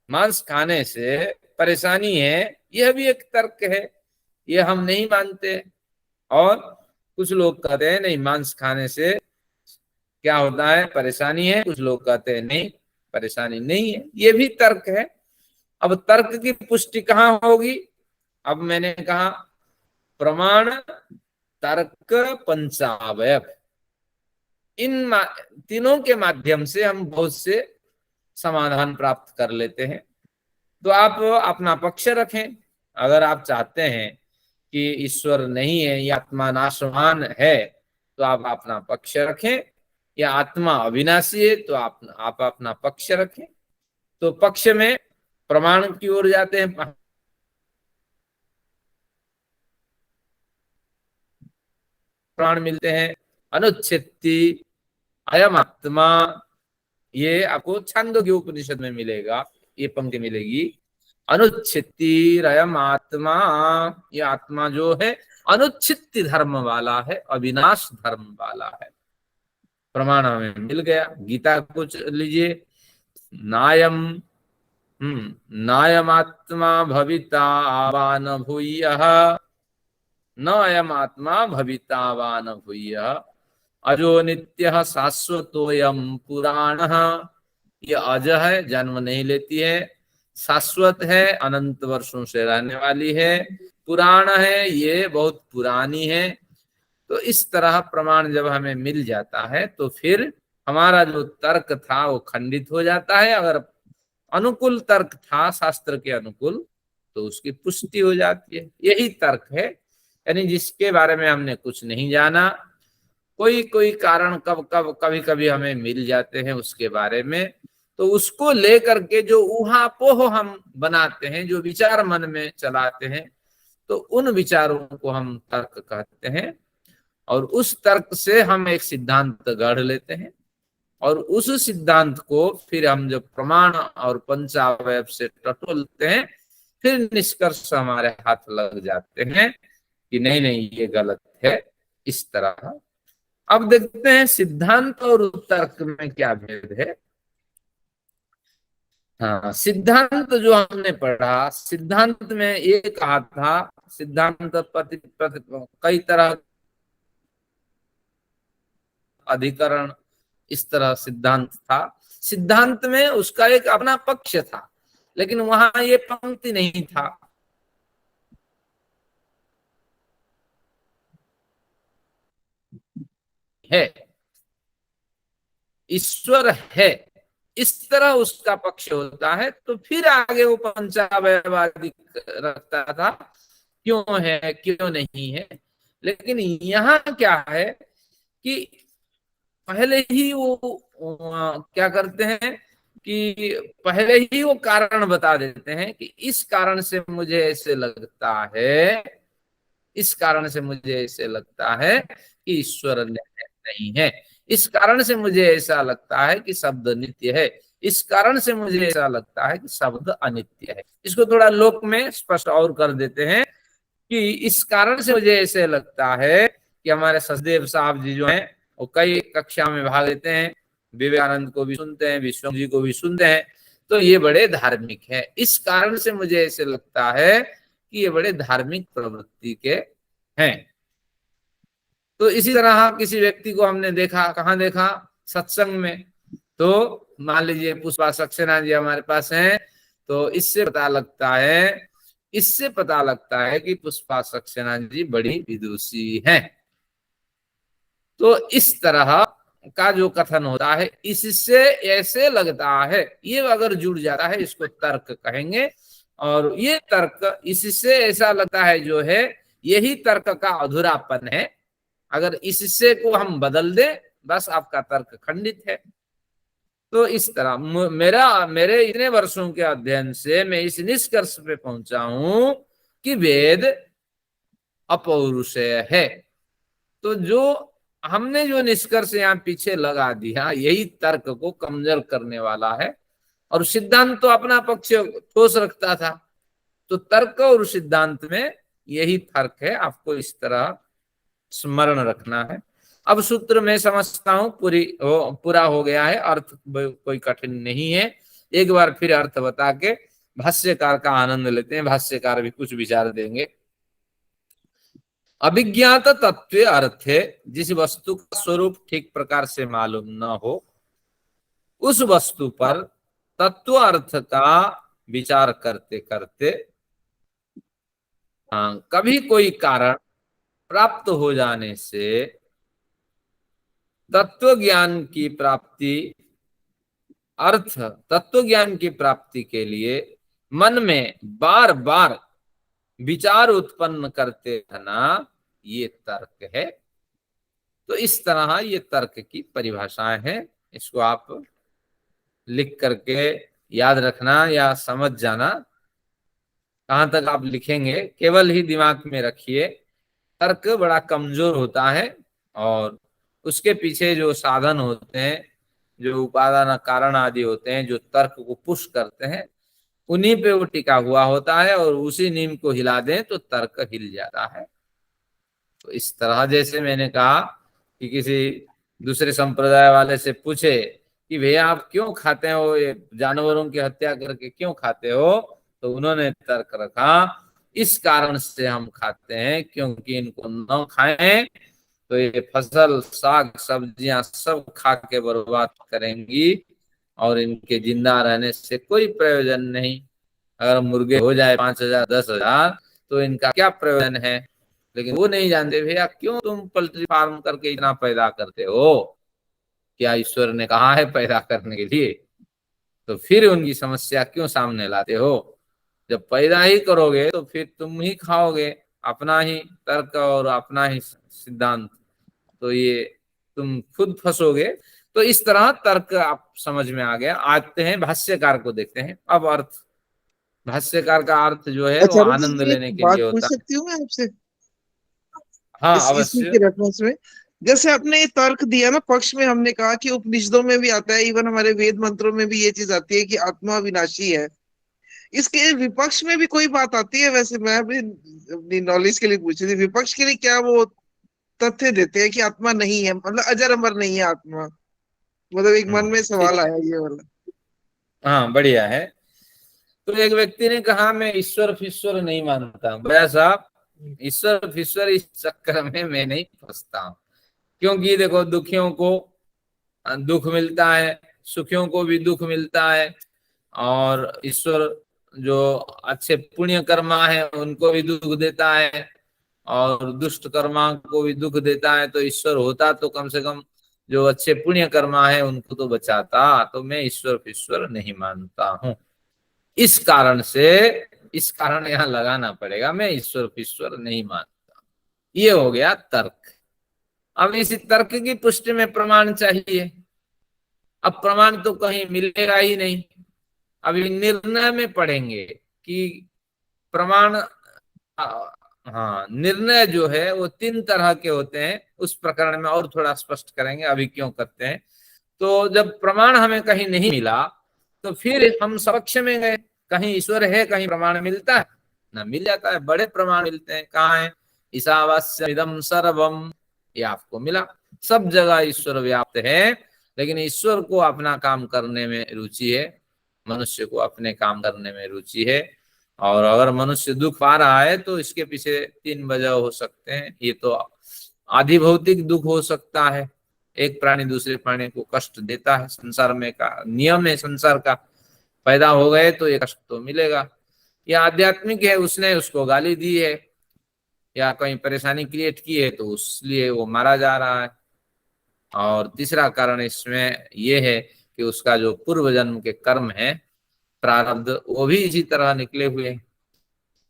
S1: मांस खाने से परेशानी है, यह भी एक तर्क है। यह हम नहीं मानते। और कुछ लोग कहते हैं नहीं, मांस खाने से क्या होता है, परेशानी है। कुछ लोग कहते हैं नहीं, परेशानी नहीं है। ये भी तर्क है। अब तर्क की पुष्टि कहाँ होगी? अब मैंने कहा प्रमाण, तर्क, पंचावयव, इन तीनों के माध्यम से हम बहुत से समाधान प्राप्त कर लेते हैं। तो आप अपना पक्ष रखें। अगर आप चाहते हैं कि ईश्वर नहीं है या आत्मा नाशवान है, तो आप अपना पक्ष रखें। या आत्मा अविनाशी है, तो आप अपना पक्ष रखें। तो पक्ष में प्रमाण की ओर जाते हैं। प्रमाण मिलते हैं, अनुच्छेत्ति अयम आत्मा, ये आपको छांदोग्य उपनिषद में मिलेगा, ये पंक्ति मिलेगी। अनुच्छित्तिरयम आत्मा, ये आत्मा जो है अनुच्छित्ति धर्म वाला है, अविनाश धर्म वाला है। प्रमाण हमें मिल गया। गीता को लीजिए, नायम नायम आत्मा भविता वा न भूयः, न अयम आत्मा भविता वा न भूयः, अजो नित्यः शाश्वतोयम पुराणः, ये अज है, जन्म नहीं लेती है, शाश्वत है, अनंत वर्षों से रहने वाली है, पुराण है, ये बहुत पुरानी है। तो इस तरह प्रमाण जब हमें मिल जाता है तो फिर हमारा जो तर्क था वो खंडित हो जाता है। अगर अनुकूल तर्क था शास्त्र के अनुकूल, तो उसकी पुष्टि हो जाती है। यही तर्क है। यानी जिसके बारे में हमने कुछ नहीं जाना, कोई कोई कारण कभी कभी हमें मिल जाते हैं उसके बारे में, तो उसको लेकर के जो ऊहापोह हम बनाते हैं, जो विचार मन में चलाते हैं, तो उन विचारों को हम तर्क कहते हैं। और उस तर्क से हम एक सिद्धांत गढ़ लेते हैं, और उस सिद्धांत को फिर हम जब प्रमाण और पंचावयव से टटोलते हैं, फिर निष्कर्ष हमारे हाथ लग जाते हैं कि नहीं नहीं, ये गलत है। इस तरह अब देखते हैं सिद्धांत और तर्क में क्या भेद है। हाँ, सिद्धांत जो हमने पढ़ा, सिद्धांत में ये कहा था, सिद्धांत कई तरह अधिकरण, इस तरह सिद्धांत था। सिद्धांत में उसका एक अपना पक्ष था, लेकिन वहां ये पंक्ति नहीं था। है, ईश्वर है, इस तरह उसका पक्ष होता है। तो फिर आगे वो पंचावयवादी रखता था, क्यों है क्यों नहीं है। लेकिन यहाँ क्या है कि पहले ही वो क्या करते हैं कि पहले ही वो कारण बता देते हैं कि इस कारण से मुझे ऐसे लगता है, इस कारण से मुझे ऐसे लगता है कि ईश्वर नहीं है, इस कारण से मुझे ऐसा लगता है कि शब्द नित्य है, इस कारण से मुझे ऐसा लगता है कि शब्द अनित्य है। इसको थोड़ा लोक में स्पष्ट और कर देते हैं कि इस कारण से मुझे ऐसे लगता है कि हमारे सचदेव साहब जी जो हैं वो कई कक्षा में भाग लेते हैं, विवेकानंद को भी सुनते हैं, विश्वम जी को भी सुनते हैं, तो ये बड़े धार्मिक है। इस कारण से मुझे ऐसे लगता है कि ये बड़े धार्मिक प्रवृत्ति के हैं। तो इसी तरह किसी व्यक्ति को हमने देखा, कहाँ देखा, सत्संग में। तो मान लीजिए पुष्पा सक्सेना जी हमारे पास हैं, तो इससे पता लगता है कि पुष्पा सक्सेना जी बड़ी विदुषी हैं। तो इस तरह का जो कथन होता है, इससे ऐसे लगता है, ये अगर जुड़ जाता है इसको तर्क कहेंगे। और ये तर्क, इससे ऐसा लगता है जो है, यही तर्क का अधूरापन है। अगर इससे को हम बदल दें, बस आपका तर्क खंडित है। तो इस तरह मेरे इतने वर्षों के अध्ययन से मैं इस निष्कर्ष पे पहुंचा हूं कि वेद अपौरुषेय है। तो जो हमने जो निष्कर्ष यहाँ पीछे लगा दिया, यही तर्क को कमजोर करने वाला है। और सिद्धांत तो अपना पक्ष ठोस रखता था। तो तर्क और सिद्धांत में यही फर्क है, आपको इस तरह स्मरण रखना है। अब सूत्र में समझता हूं पूरा हो गया है, अर्थ कोई कठिन नहीं है। एक बार फिर अर्थ बता के भाष्यकार का आनंद लेते हैं, भाष्यकार भी कुछ विचार देंगे। अभिज्ञात तत्व अर्थ है, जिस वस्तु का स्वरूप ठीक प्रकार से मालूम न हो, उस वस्तु पर तत्व अर्थ का विचार करते करते कभी कोई कारण प्राप्त हो जाने से तत्व ज्ञान की प्राप्ति के लिए मन में बार बार विचार उत्पन्न करते रहना, ये तर्क है। तो इस तरह ये तर्क की परिभाषाएं हैं। इसको आप लिख करके याद रखना या समझ जाना। कहां तक आप लिखेंगे केवल ही दिमाग में रखिए। तर्क बड़ा कमजोर होता है और उसके पीछे जो साधन होते हैं, जो उपादान कारण आदि होते हैं, जो तर्क को पुश करते हैं, उन्हीं पे वो टिका हुआ होता है। और उसी नीम को हिला दें तो तर्क हिल जाता है। तो इस तरह जैसे मैंने कहा कि किसी दूसरे संप्रदाय वाले से पूछे कि भैया आप क्यों खाते हो, ये जानवरों की हत्या करके क्यों खाते हो, तो उन्होंने तर्क रखा, इस कारण से हम खाते हैं क्योंकि इनको न खाएं तो ये फसल, साग, सब्जियां सब खा के बर्बाद करेंगी और इनके जिंदा रहने से कोई प्रयोजन नहीं। अगर मुर्गे हो जाए 5,000 10,000 तो इनका क्या प्रयोजन है। लेकिन वो नहीं जानते भैया क्यों तुम पोल्ट्री फार्म करके इतना पैदा करते हो, क्या ईश्वर ने कहा है पैदा करने के लिए, तो फिर उनकी समस्या क्यों सामने लाते हो। जब पैदा ही करोगे तो फिर तुम ही खाओगे, अपना ही तर्क और अपना ही सिद्धांत, तो ये तुम खुद फंसोगे। तो इस तरह तर्क आप समझ में आ गया। आते हैं भाष्यकार को देखते हैं। अब अर्थ, भाष्यकार का अर्थ जो है वो
S3: अच्छा रुद्र
S1: आनंद
S3: जी, एक
S1: लेने के
S3: बात
S1: लिए
S3: पूछ
S1: होता है।
S3: सकती हूँ मैं आपसे
S1: हाँ
S3: इसी
S1: अवश्य।
S3: के रेफरेंस में? जैसे आपने ये तर्क दिया ना पक्ष में, हमने कहा कि उपनिषदों में भी आता है, इवन हमारे वेद मंत्रों में भी ये चीज आती है कि आत्मा विनाशी है। इसके विपक्ष में भी कोई बात आती है? वैसे मैं भी अपनी नॉलेज के लिए पूछ रही थी, विपक्ष के लिए क्या वो तथ्य देते हैं कि आत्मा नहीं है, मतलब अजर अमर नहीं है आत्मा? मतलब एक मन में
S1: ठीक
S3: सवाल
S1: है।
S3: आया ये वाला।
S1: हाँ बढ़िया है। तो एक व्यक्ति ने कहा मैं ईश्वर फिश्वर नहीं मानता। भैया साहब, ईश्वर फिश्वर इस चक्कर में मैं नहीं फंसता हूं। क्योंकि देखो दुखियों को दुख मिलता है, सुखियों को भी दुख मिलता है। और ईश्वर जो अच्छे पुण्य कर्मा है उनको भी दुख देता है और दुष्ट कर्मा को भी दुख देता है। तो ईश्वर होता तो कम से कम जो अच्छे पुण्य कर्मा है उनको तो बचाता। तो मैं ईश्वर फिश्वर नहीं मानता हूं। इस कारण से, इस कारण यहां लगाना पड़ेगा, मैं ईश्वर फिश्वर नहीं मानता। ये हो गया तर्क। अब इस तर्क की पुष्टि में प्रमाण चाहिए। अब प्रमाण तो कहीं मिलेगा ही नहीं। अभी निर्णय में पढ़ेंगे कि प्रमाण, हाँ निर्णय जो है वो 3 तरह के होते हैं। उस प्रकरण में और थोड़ा स्पष्ट करेंगे अभी क्यों करते हैं। तो जब प्रमाण हमें कहीं नहीं मिला तो फिर हम समक्ष में गए, कहीं ईश्वर है, कहीं प्रमाण मिलता है ना, मिल जाता है। बड़े प्रमाण मिलते हैं, कहाँ है, ईशावास्यमिदं सर्वम, ये आपको मिला। सब जगह ईश्वर व्याप्त है। लेकिन ईश्वर को अपना काम करने में रुचि है, मनुष्य को अपने काम करने में रुचि है। और अगर मनुष्य दुख पा रहा है तो इसके पीछे 3 वजह हो सकते हैं। ये तो आधि भौतिक दुख हो सकता है, एक प्राणी दूसरे प्राणी को कष्ट देता है, संसार में का नियम है संसार का, पैदा हो गए तो ये कष्ट तो मिलेगा। या आध्यात्मिक है, उसने उसको गाली दी है या कहीं परेशानी क्रिएट की है तो उसलिए वो मारा जा रहा है। और तीसरा कारण इसमें ये है कि उसका जो पूर्व जन्म के कर्म है, प्रारब्ध, वो भी इसी तरह निकले हुए हैं।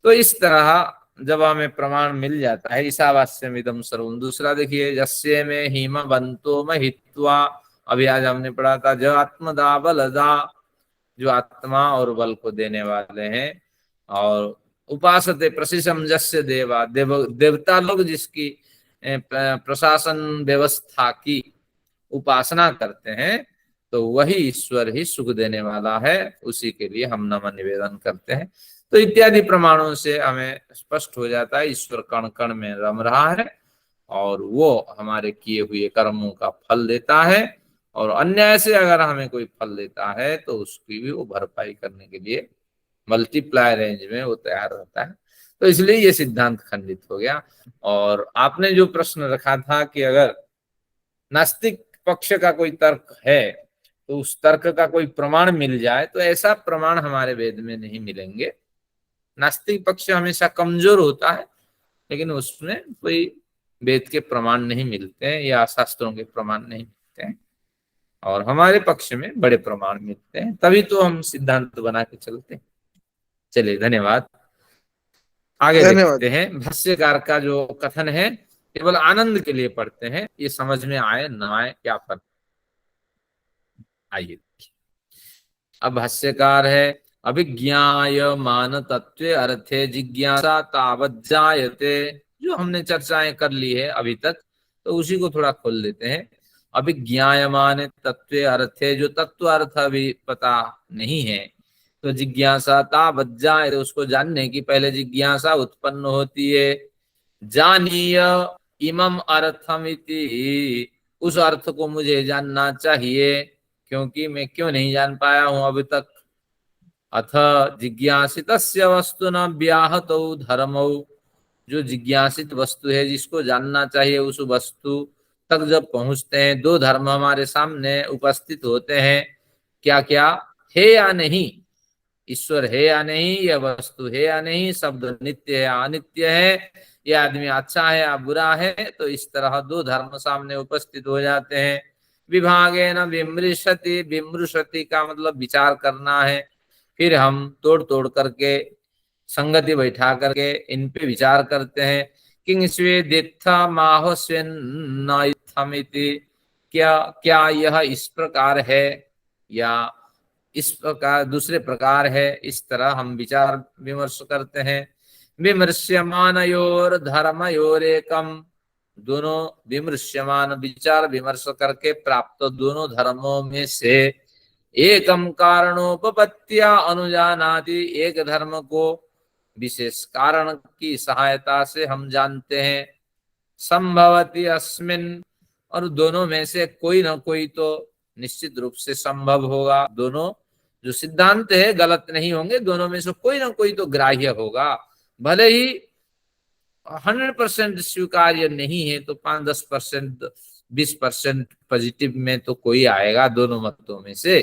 S1: तो इस तरह जब हमें प्रमाण मिल जाता है, ईशावास्यम इदम सर्वम। दूसरा देखिए, जस्य में हिम बंतो महित्वा, अभी आज हमने पढ़ा था, जो आत्मदा बलदा, जो आत्मा और बल को देने वाले हैं। और उपासते प्रशिशम जस्य देवा, देवता लोग जिसकी प्रशासन व्यवस्था की उपासना करते हैं, तो वही ईश्वर ही सुख देने वाला है, उसी के लिए हम नमन निवेदन करते हैं। तो इत्यादि प्रमाणों से हमें स्पष्ट हो जाता है ईश्वर कण कण में रम रहा है और वो हमारे किए हुए कर्मों का फल देता है। और अन्याय से अगर हमें कोई फल देता है तो उसकी भी वो भरपाई करने के लिए मल्टीप्लाई रेंज में वो तैयार रहता है। तो इसलिए ये सिद्धांत खंडित हो गया। और आपने जो प्रश्न रखा था कि अगर नास्तिक पक्ष का कोई तर्क है तो उस तर्क का कोई प्रमाण मिल जाए, तो ऐसा प्रमाण हमारे वेद में नहीं मिलेंगे। नास्तिक पक्ष हमेशा कमजोर होता है, लेकिन उसमें कोई वेद के प्रमाण नहीं मिलते हैं या शास्त्रों के प्रमाण नहीं मिलते हैं, और हमारे पक्ष में बड़े प्रमाण मिलते हैं, तभी तो हम सिद्धांत बना के चलते हैं। चलिए, धन्यवाद। आगे
S3: धन्यवाद।
S1: देखते हैं। भाष्यकार का जो कथन है केवल आनंद के लिए पढ़ते हैं, ये समझ में आए न आए क्या फर्क। आइए, अब भाष्यकार है, अभिज्ञायमान तत्वे अर्थे जिज्ञासा तावत जायते। जो हमने चर्चाएं कर ली है अभी तक, तो उसी को थोड़ा खोल देते हैं। अभिज्ञायमान तत्वे अर्थे, जो तत्व अर्थ अभी पता नहीं है, तो जिज्ञासा तावत जायते, उसको जानने की पहले जिज्ञासा उत्पन्न होती है। जानीय इमम अर्थमिति, उस अर्थ को मुझे जानना चाहिए, क्योंकि मैं क्यों नहीं जान पाया हूं अभी तक। अथ जिज्ञासितस्य वस्तु न व्याहतौ धर्मौ, जो जिज्ञासित वस्तु है, जिसको जानना चाहिए, उस वस्तु तक जब पहुंचते हैं, दो धर्म हमारे सामने उपस्थित होते हैं। क्या क्या? है या नहीं, ईश्वर है या नहीं, यह वस्तु है या नहीं, शब्द नित्य है या अनित्य है, यह आदमी अच्छा है या बुरा है। तो इस तरह दो धर्म सामने उपस्थित हो जाते हैं। विभागेन विमृशति, विमृशति का मतलब विचार करना है। फिर हम तोड़ तोड़ करके, संगति बैठा करके इन पे विचार करते हैं। किंग स्वेदित्था माहोस्वेन्नाइत्थमिति, क्या क्या यह इस प्रकार है या इस प्रकार दूसरे प्रकार है, इस तरह हम विचार विमर्श करते हैं। विमर्श्यमानयोर धर्मयोरेकम, दोनों विमर्श्यमान, विचार विमर्श करके प्राप्त दोनों धर्मों में से एकम कारणोपपत्तिया अनुजानाति, एक धर्म को विशेष कारण की सहायता से हम जानते हैं। संभवति अस्मिन, और दोनों में से कोई ना कोई तो निश्चित रूप से संभव होगा। दोनों जो सिद्धांत है गलत नहीं होंगे, दोनों में से कोई ना कोई तो ग्राह्य होगा। भले ही 100% स्वीकार्य नहीं है तो 5-10%, 20% पॉजिटिव में तो कोई आएगा दोनों मतों में से।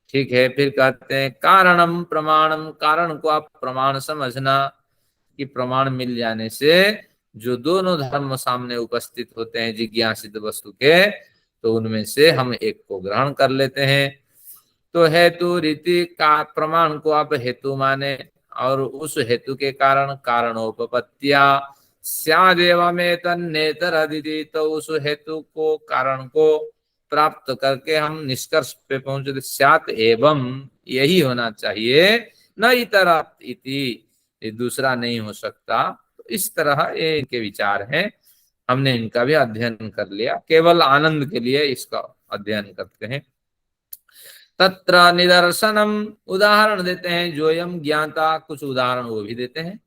S1: ठीक है, फिर कहते हैं कारणम प्रमाणम, कारण को आप प्रमाण समझना, कि प्रमाण मिल जाने से जो दोनों धर्म सामने उपस्थित होते हैं जिज्ञासित वस्तु के, तो उनमें से हम एक को ग्रहण कर लेते हैं। तो हेतु रीति का, प्रमाण को आप हेतु माने, और उस हेतु के कारण कारणोपपत्तिया स्यादेव में तन्नेतर अदिति, तो उस हेतु को, कारण को प्राप्त करके हम निष्कर्ष पे पहुंचे, स्यात एवं, यही होना चाहिए, न इतर इति, ये दूसरा नहीं हो सकता। तो इस तरह ये इनके विचार हैं। हमने इनका भी अध्ययन कर लिया, केवल आनंद के लिए इसका अध्ययन करते हैं। तत्र निदर्शनम, उदाहरण देते हैं। जोयम ज्ञाता, कुछ उदाहरण वो भी देते हैं।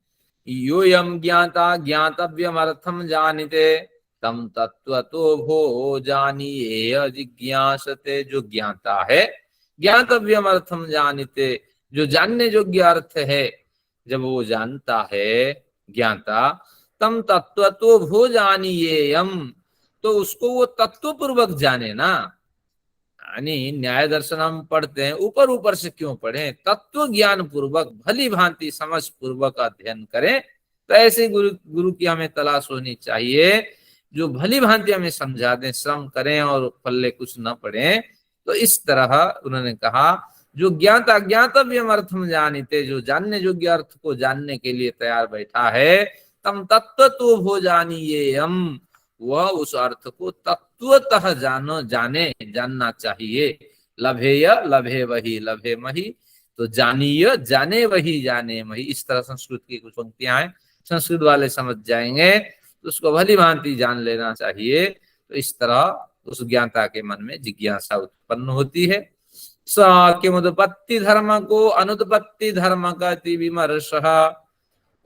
S1: योयम ज्ञाता ज्ञातव्यम अर्थम जानिते, तम तत्वतो भो जानीये जिज्ञासते, जो ज्ञाता है, ज्ञातव्यम अर्थम जानिते, जो जानने योग्य अर्थ है, जब वो जानता है ज्ञाता, तम तत्वतो भो जानीयेयम, तो उसको वो तत्व पूर्वक जाने ना। यानी न्याय दर्शन हम पढ़ते हैं, ऊपर ऊपर से क्यों पढ़ें, तत्व ज्ञान पूर्वक भली भांति समझ पूर्वक अध्ययन करें। तो ऐसे गुरु गुरु की हमें तलाश होनी चाहिए, जो भली भांति हमें समझा दें, श्रम करें और पल्ले कुछ न पढ़ें। तो इस तरह उन्होंने कहा, जो ज्ञाता ज्ञातव्यम अर्थम जानिते, जो जानने योग्य अर्थ को जानने के लिए तैयार बैठा है, तम तत्व तो भो जानियेयम, वह उस अर्थ को तत्वतः जानना चाहिए। लभेय लभे वही लभे मही, तो जानिय जाने वही जाने मही। इस तरह संस्कृत की कुछ पंक्तियां हैं, संस्कृत वाले समझ जाएंगे, तो उसको भली भांति जान लेना चाहिए। तो इस तरह उस ज्ञाता के मन में जिज्ञासा उत्पन्न होती है। स किमुत्पत्ति धर्म को अनुत्पत्ति धर्म कहती विमर्श,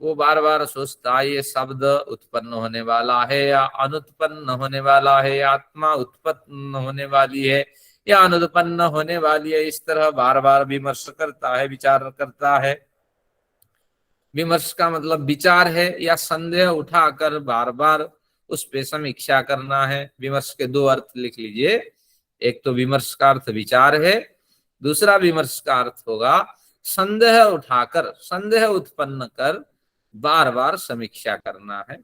S1: वो बार बार सोचता है ये शब्द उत्पन्न होने वाला है या अनुत्पन्न होने वाला है, आत्मा उत्पन्न होने वाली है या अनुत्पन्न होने वाली है। इस तरह बार बार विमर्श करता है, विचार करता है। विमर्श का मतलब विचार है या संदेह उठाकर बार बार उस पे समीक्षा करना है। विमर्श के दो अर्थ लिख लीजिए, एक तो विमर्श का अर्थ विचार है, दूसरा विमर्श का अर्थ होगा संदेह उठाकर, संदेह उत्पन्न कर बार बार समीक्षा करना है।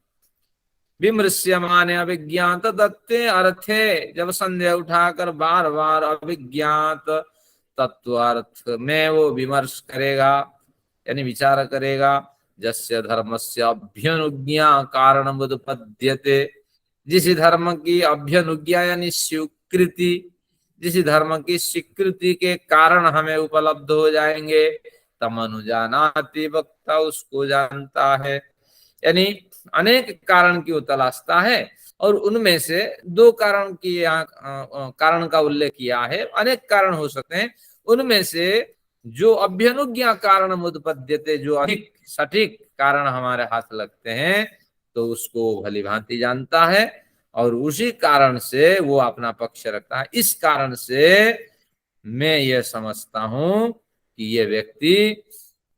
S1: विमृश्यमाने अभिज्ञात तत्वे अर्थे, जब संदेह उठाकर बार बार अभिज्ञात तत्वार्थ में वो विमर्श करेगा, यानी विचार करेगा। जस्य धर्मस्य अभ्यनुज्ञा कारणमुत्पद्यते, जिस धर्म की अभ्यनुज्ञा यानी स्वीकृति, जिस धर्म की स्वीकृति के कारण हमें उपलब्ध हो जाएंगे, तमनुजानाति, वक्ता उसको जानता है। यानी अनेक कारण की वो तलाशता है, और उनमें से दो कारण की यहाँ कारण का उल्लेख किया है। अनेक कारण हो सकते हैं, उनमें से जो अभ्यनुज्ञा कारण उत्पद्यते, जो अधिक सटीक कारण हमारे हाथ लगते हैं, तो उसको भली भांति जानता है और उसी कारण से वो अपना पक्ष रखता है। इस कारण से मैं ये समझता हूं कि ये व्यक्ति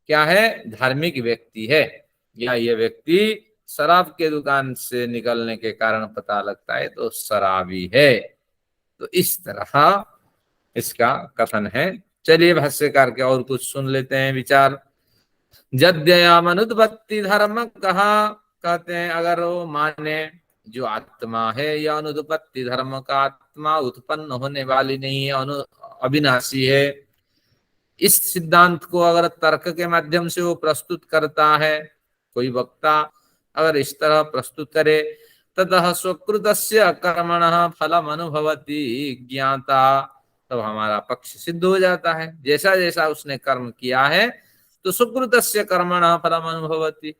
S1: क्या है, धार्मिक व्यक्ति है, या ये व्यक्ति शराब के दुकान से निकलने के कारण पता लगता है तो शराबी है। तो इस तरह इसका कथन है। चलिए भाष्यकार के और कुछ सुन लेते हैं विचार। जद्ययामनुत्पत्ति धर्म कहा, कहते हैं अगर वो माने जो आत्मा है या अनुत्पत्ति धर्म का, आत्मा उत्पन्न होने वाली नहीं है, अविनाशी है, इस सिद्धांत को अगर तर्क के माध्यम से वो प्रस्तुत करता है, कोई वक्ता अगर इस तरह प्रस्तुत करे, ततः स्वकृतस्य कर्मणः फलम् अनुभवति ज्ञाता, तब हमारा पक्ष सिद्ध हो जाता है। जैसा जैसा उसने कर्म किया है तो सुकृतस्य कर्मणः फलम् अनुभवति,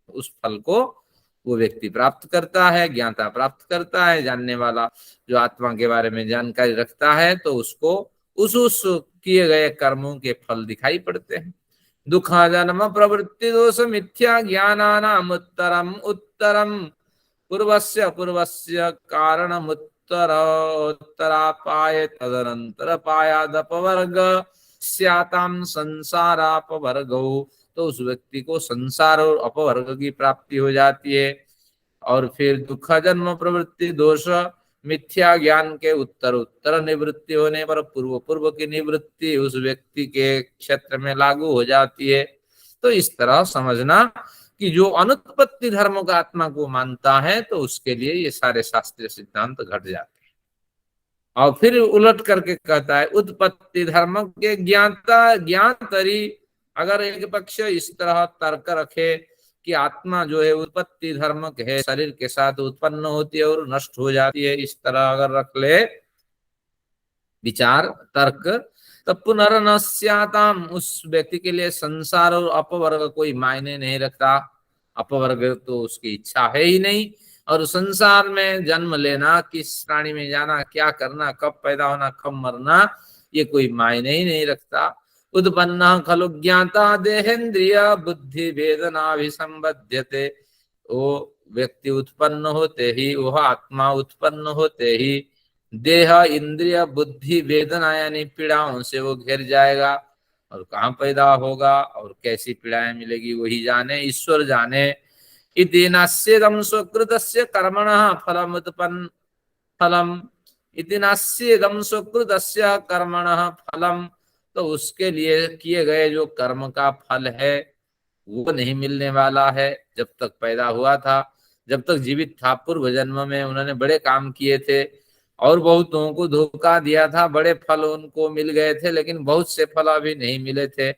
S1: उस फल को वो व्यक्ति प्राप्त करता है, ज्ञाता प्राप्त करता है। जानने वाला जो आत्मा के बारे में जानकारी रखता है तो उसको उस किए गए कर्मों के फल दिखाई पड़ते हैं। दुख जन्म प्रवृत्ति दोष मिथ्या ज्ञानानाम उत्तरम उत्तरम पूर्वस्य पूर्वस्य कारणम उत्तरापाय तदनंतर पायादपवर्ग स्याताम संसारापवर्गो, तो उस व्यक्ति को संसार और अपवर्ग की प्राप्ति हो जाती है। और फिर दुख जन्म प्रवृत्ति दोष मिथ्या ज्ञान के उत्तर उत्तर निवृत्ति होने पर पूर्व पूर्व की निवृत्ति उस व्यक्ति के क्षेत्र में लागू हो जाती है। तो इस तरह समझना कि जो अनुत्पत्ति धर्म का आत्मा को मानता है तो उसके लिए ये सारे शास्त्रीय सिद्धांत घट जाते हैं। और फिर उलट करके कहता है उत्पत्ति धर्म के ज्ञाता ज्ञातरी, अगर एक पक्ष इस तरह तर्क रखे कि आत्मा जो है उत्पत्ति धर्मक है, शरीर के साथ उत्पन्न होती है और नष्ट हो जाती है, इस तरह अगर रख ले विचार तर्क, तब पुनर्नस्याताम, उस व्यक्ति के लिए संसार और अपवर्ग कोई मायने नहीं रखता। अपवर्ग तो उसकी इच्छा है ही नहीं, और संसार में जन्म लेना, किस प्राणी में जाना, क्या करना, कब पैदा होना, कब मरना, ये कोई मायने ही नहीं रखता। उत्पन्न खलु ज्ञाता देहेन्द्रिय बुद्धि वेदनाभिसंबध्यते, वो व्यक्ति उत्पन्न होते ही, वह आत्मा उत्पन्न होते ही देह, इंद्रिय, बुद्धि, वेदना यानी पीड़ाओं से वो घिर जाएगा। और कहाँ पैदा होगा और कैसी पीड़ाएं मिलेगी वही जाने, ईश्वर जाने। इति नास्येदं स्वकृतस्य कर्मणः फलम, इति नास्येदं स्वकृतस्य कर्मणः फलम। तो उसके लिए किए गए जो कर्म का फल है वो नहीं मिलने वाला है। जब तक पैदा हुआ था, जब तक जीवित था, पूर्व जन्म में उन्होंने बड़े काम किए थे और बहुतों को धोखा दिया था, बड़े फल उनको मिल गए थे, लेकिन बहुत से फल अभी नहीं मिले थे।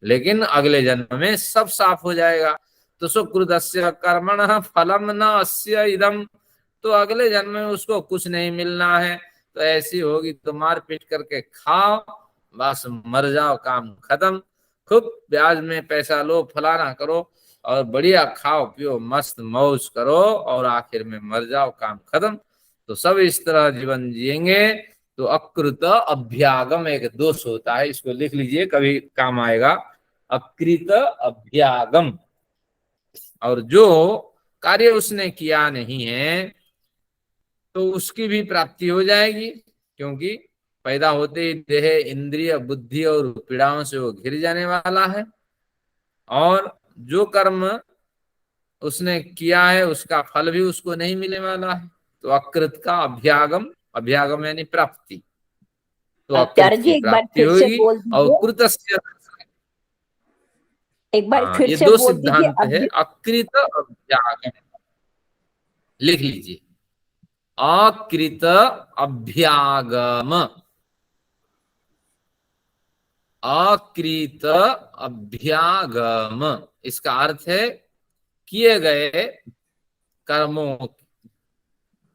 S1: लेकिन अगले जन्म में सब साफ हो जाएगा। तो सुकृतस्य कर्मणः फलम न अस्य इदम, तो अगले जन्म में उसको कुछ नहीं मिलना है। तो ऐसी होगी तो मार पीट करके खाओ, बस मर जाओ, काम खत्म। खूब ब्याज में पैसा लो, फलाना करो और बढ़िया खाओ पियो, मस्त मौज करो और आखिर में मर जाओ, काम खत्म। तो सब इस तरह जीवन जिएंगे। तो अकृत अभ्यागम एक दोष होता है, इसको लिख लीजिए, कभी काम आएगा। अकृत अभ्यागम, और जो कार्य उसने किया नहीं है तो उसकी भी प्राप्ति हो जाएगी, क्योंकि पैदा होते ही देह, इंद्रिय, बुद्धि और पीड़ाओं से वो घिर जाने वाला है। और जो कर्म उसने किया है उसका फल भी उसको नहीं मिलने वाला है। तो अकृत का अभ्यागम, अभ्यागम यानी प्राप्ति, तो
S2: आचार्य
S1: अकृत
S2: जी
S1: की
S2: एक बार
S1: प्राप्ति
S2: फिर से
S1: होगी।
S2: बोल
S1: और
S2: दीजिए,
S1: कृतस्य,
S2: एक बार
S1: हाँ,
S2: फिर
S1: ये
S2: से
S1: दो
S2: बोल दीजिए।
S1: सिद्धांत है। अकृत अभ्यागम लिख लीजिए, अकृत अभ्यागम, अकृत अभ्यागम, इसका अर्थ है किए गए कर्मों,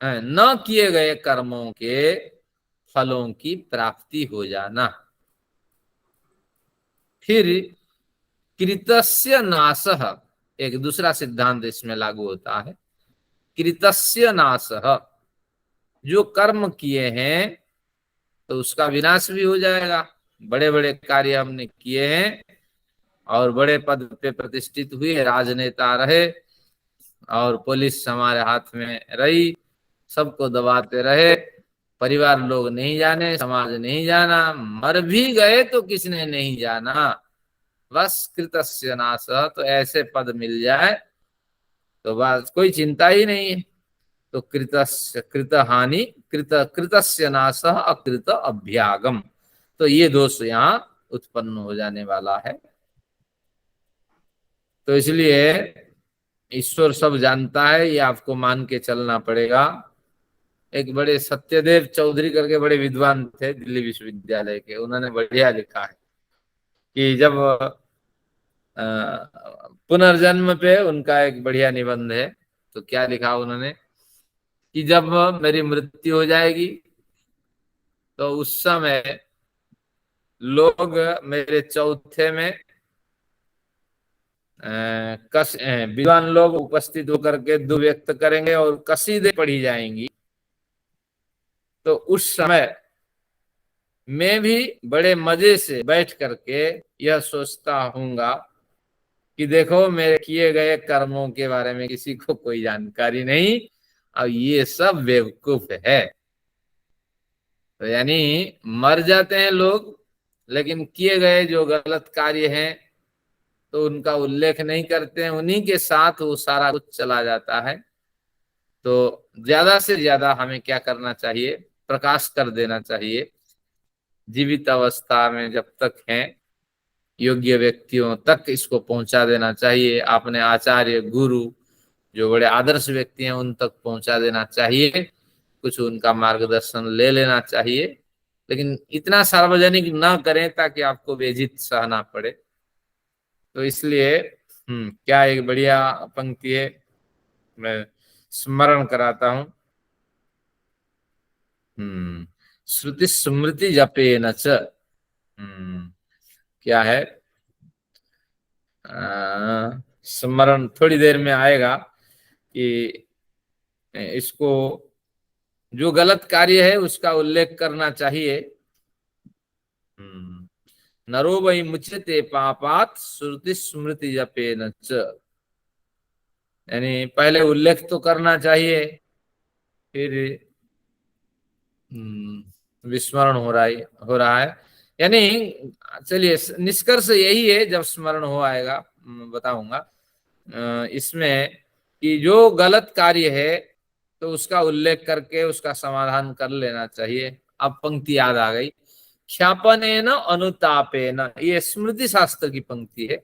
S1: न किए गए कर्मों के फलों की प्राप्ति हो जाना। फिर कृतस्य नाशः, एक दूसरा सिद्धांत इसमें लागू होता है। कृतस्य नाशः, जो कर्म किए हैं तो उसका विनाश भी हो जाएगा। बड़े बड़े कार्य हमने किए हैं और बड़े पद पे प्रतिष्ठित हुए, राजनेता रहे और पुलिस हमारे हाथ में रही, सबको दबाते रहे, परिवार लोग नहीं जाने, समाज नहीं जाना, मर भी गए तो किसने नहीं जाना, बस कृतस्य नाश। तो ऐसे पद मिल जाए तो बस कोई चिंता ही नहीं है। तो कृतस्य, कृत हानि, कृतस्य नाश, अकृत अभ्यागम, तो ये दोष यहाँ उत्पन्न हो जाने वाला है। तो इसलिए ईश्वर सब जानता है, ये आपको मान के चलना पड़ेगा। एक बड़े सत्यदेव चौधरी करके बड़े विद्वान थे दिल्ली विश्वविद्यालय के, उन्होंने बढ़िया लिखा है कि जब पुनर्जन्म पे उनका एक बढ़िया निबंध है। तो क्या लिखा उन्होंने कि जब मेरी मृत्यु हो जाएगी तो उस समय लोग मेरे चौथे में विद्वान लोग उपस्थित होकर के दुख व्यक्त करेंगे और कसीदे पढ़ी जाएंगी। तो उस समय मैं भी बड़े मजे से बैठ करके यह सोचता हूंगा कि देखो मेरे किए गए कर्मों के बारे में किसी को कोई जानकारी नहीं, और ये सब बेवकूफ है। तो यानी मर जाते हैं लोग, लेकिन किए गए जो गलत कार्य हैं तो उनका उल्लेख नहीं करते हैं, उन्हीं के साथ वो सारा कुछ चला जाता है। तो ज्यादा से ज्यादा हमें क्या करना चाहिए, प्रकाश कर देना चाहिए। जीवित अवस्था में जब तक हैं योग्य व्यक्तियों तक इसको पहुंचा देना चाहिए। अपने आचार्य, गुरु, जो बड़े आदर्श व्यक्ति हैं उन तक पहुंचा देना चाहिए, कुछ उनका मार्गदर्शन ले लेना चाहिए। लेकिन इतना सार्वजनिक ना करें ताकि आपको बेइज्जत सहना पड़े। तो इसलिए क्या एक बढ़िया पंक्ति है, मैं स्मरण कराता हूं। श्रुति स्मृति जपेन च, क्या है, स्मरण थोड़ी देर में आएगा कि इसको जो गलत कार्य है उसका उल्लेख करना चाहिए। नरो वै मुच्यते पापात् श्रुति स्मृति जपेन च। यानी पहले उल्लेख तो करना चाहिए, फिर विस्मरण हो रहा है। यानी चलिए निष्कर्ष यही है, जब स्मरण हो आएगा बताऊंगा इसमें, कि जो गलत कार्य है तो उसका उल्लेख करके उसका समाधान कर लेना चाहिए। अब पंक्ति याद आ गई, ख्यापनेन अनुतापेन, ये स्मृति शास्त्र की पंक्ति है।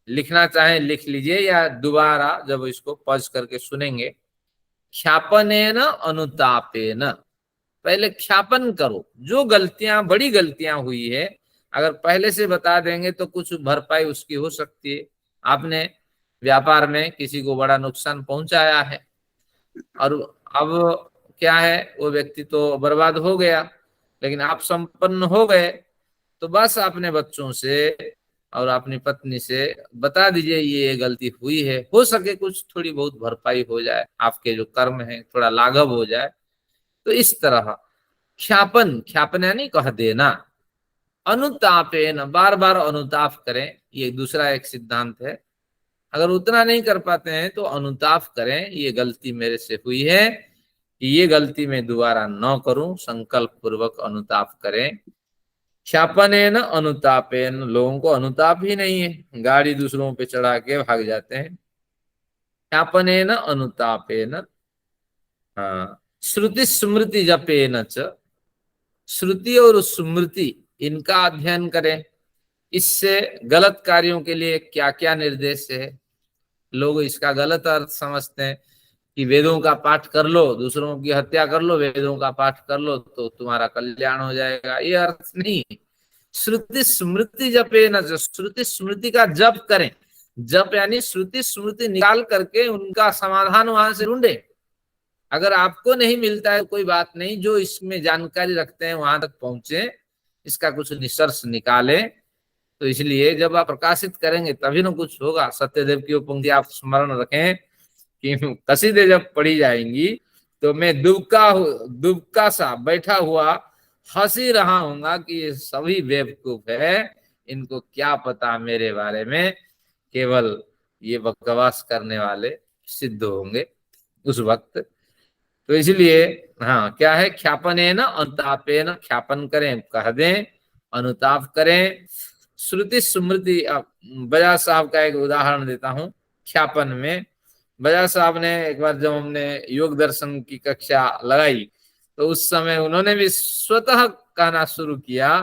S1: लिखना चाहे लिख लीजिए, या दोबारा जब इसको पढ़ करके सुनेंगे। ख्यापनेन अनुतापेन, पहले ख्यापन करो। जो गलतियां, बड़ी गलतियां हुई है, अगर पहले से बता देंगे तो कुछ भरपाई उसकी हो सकती है। आपने व्यापार में किसी को बड़ा नुकसान पहुंचाया है, और अब क्या है, वो व्यक्ति तो बर्बाद हो गया, लेकिन आप संपन्न हो गए, तो बस अपने बच्चों से और अपनी पत्नी से बता दीजिए ये गलती हुई है, हो सके कुछ थोड़ी बहुत भरपाई हो जाए, आपके जो कर्म है थोड़ा लाघव हो जाए। तो इस तरह ख्यापन, ख्यापन यानी कह देना, अनुतापेन, बार बार अनुताप करें, ये दूसरा एक सिद्धांत है। अगर उतना नहीं कर पाते हैं तो अनुताप करें, ये गलती मेरे से हुई है, कि ये गलती मैं दोबारा न करूं, संकल्प पूर्वक अनुताप करें। ख्यापनेन अनुतापेन, लोगों को अनुताप ही नहीं है, गाड़ी दूसरों पे चढ़ा के भाग जाते हैं। ख्यापनेन अनुतापेन, हाँ, श्रुति स्मृति जपेन च, श्रुति और स्मृति इनका अध्ययन करें। इससे गलत कार्यों के लिए क्या क्या निर्देश है। लोग इसका गलत अर्थ समझते हैं कि वेदों का पाठ कर लो, दूसरों की हत्या कर लो, वेदों का पाठ कर लो तो तुम्हारा कल्याण हो जाएगा, ये अर्थ नहीं। श्रुति स्मृति जपे न, श्रुति स्मृति का जप करें। जप यानी श्रुति स्मृति निकाल करके उनका समाधान वहां से ढूंढे। अगर आपको नहीं मिलता है कोई बात नहीं, जो इसमें जानकारी रखते हैं वहां तक पहुंचे, इसका कुछ निष्कर्ष निकाले। तो इसलिए जब आप प्रकाशित करेंगे तभी ना कुछ होगा। सत्यदेव की वो पंक्ति आप स्मरण रखें कि कसीदे जब पढ़ी जाएंगी तो मैं दुबका सा बैठा हुआ हंस ही रहा हूंगा कि ये सभी बेवकूफ है, इनको क्या पता मेरे बारे में, केवल ये बकवास करने वाले सिद्ध होंगे उस वक्त। तो इसलिए हाँ, क्या है, ख्यापनेन अनुतापेन, ख्यापन करें, कह दें, अनुताप करें। श्रुति स्मृति, बजाज साहब का एक उदाहरण देता हूं ख्यापन में। बजाज साहब ने एक बार जब हमने योग दर्शन की कक्षा लगाई तो उस समय उन्होंने भी स्वतः कहना शुरू किया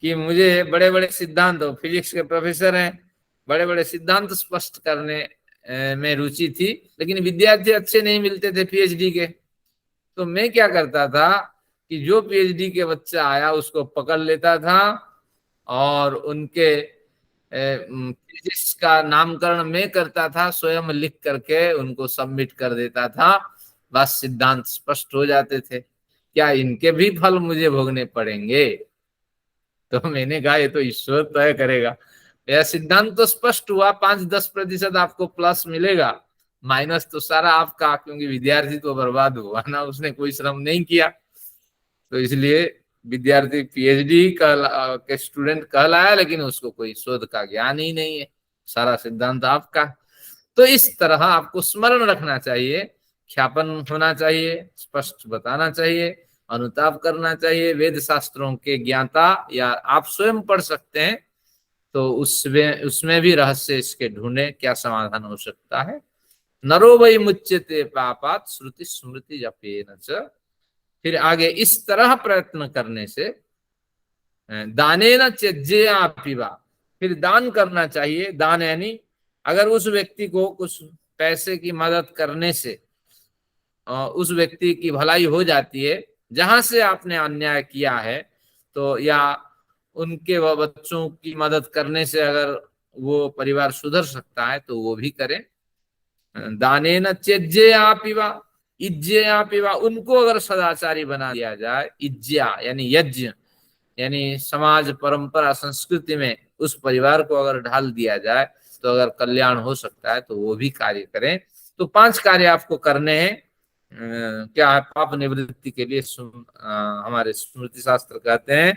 S1: कि मुझे बड़े बड़े सिद्धांत, फिजिक्स के प्रोफेसर हैं, बड़े बड़े सिद्धांत स्पष्ट करने में रुचि थी, लेकिन विद्यार्थी अच्छे नहीं मिलते थे पीएचडी के। तो मैं क्या करता था कि जो पीएचडी के बच्चा आया उसको पकड़ लेता था और उनके थीसिस का नामकरण मैं करता था, स्वयं लिख करके उनको सबमिट कर देता था। बस सिद्धांत स्पष्ट हो जाते थे। क्या इनके भी फल मुझे भोगने पड़ेंगे? तो मैंने कहा ये तो ईश्वर तय करेगा। यह सिद्धांत तो स्पष्ट हुआ, 5-10% आपको प्लस मिलेगा, माइनस तो सारा आपका, क्योंकि विद्यार्थी तो बर्बाद हुआ ना, उसने कोई श्रम नहीं किया। तो इसलिए विद्यार्थी पीएचडी के स्टूडेंट कहलाया, लेकिन उसको कोई शोध का ज्ञान ही नहीं है, सारा सिद्धांत आपका। तो इस तरह आपको स्मरण रखना चाहिए, ख्यापन होना चाहिए, स्पष्ट बताना चाहिए, अनुताप करना चाहिए। वेद शास्त्रों के ज्ञाता या आप स्वयं पढ़ सकते हैं, तो उसमें भी रहस्य इसके ढूंढे, क्या समाधान हो सकता है। नरो वै मुच्यते पापात् श्रुति स्मृति जपेन च। फिर आगे इस तरह प्रयत्न करने से, दानेन त्यज्येया पिबा, फिर दान करना चाहिए। दान यानी अगर उस व्यक्ति को कुछ पैसे की मदद करने से उस व्यक्ति की भलाई हो जाती है जहां से आपने अन्याय किया है, तो या उनके बच्चों की मदद करने से अगर वो परिवार सुधर सकता है तो वो भी करें। दानेन त्यज्येया पिबा, इज्जया पिबा, उनको अगर सदाचारी बना दिया जाए, इज्जा यानी यज्ञ, यानी समाज परंपरा संस्कृति में उस परिवार को अगर ढाल दिया जाए तो अगर कल्याण हो सकता है तो वो भी कार्य करें। तो 5 कार्य आपको करने हैं। क्या है, पाप निवृत्ति के लिए हमारे स्मृति शास्त्र कहते हैं,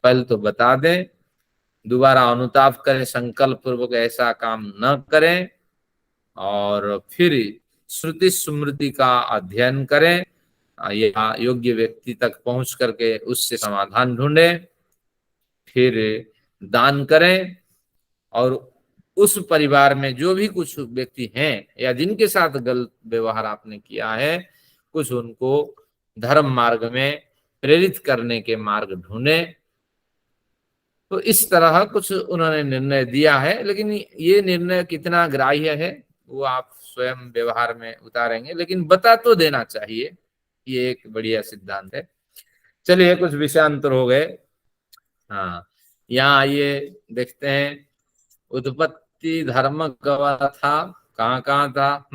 S1: पहले तो बता दें, दोबारा अनुताप करें, संकल्प पूर्वक ऐसा काम न करें, और फिर श्रुति स्मृति का अध्ययन करें या योग्य व्यक्ति तक पहुंच करके उससे समाधान ढूंढें, फिर दान करें और उस परिवार में जो भी कुछ व्यक्ति हैं या जिनके साथ गलत व्यवहार आपने किया है, कुछ उनको धर्म मार्ग में प्रेरित करने के मार्ग ढूंढे। तो इस तरह कुछ उन्होंने निर्णय दिया है, लेकिन ये निर्णय कितना ग्राह्य है वो आप स्वयं व्यवहार में उतारेंगे, लेकिन बता तो देना चाहिए। ये एक बढ़िया सिद्धांत है। चलिए कुछ विषयांतर हो गए। हाँ, यहाँ आइए देखते हैं। उत्पत्ति धर्म गवा था, कहाँ कहाँ था।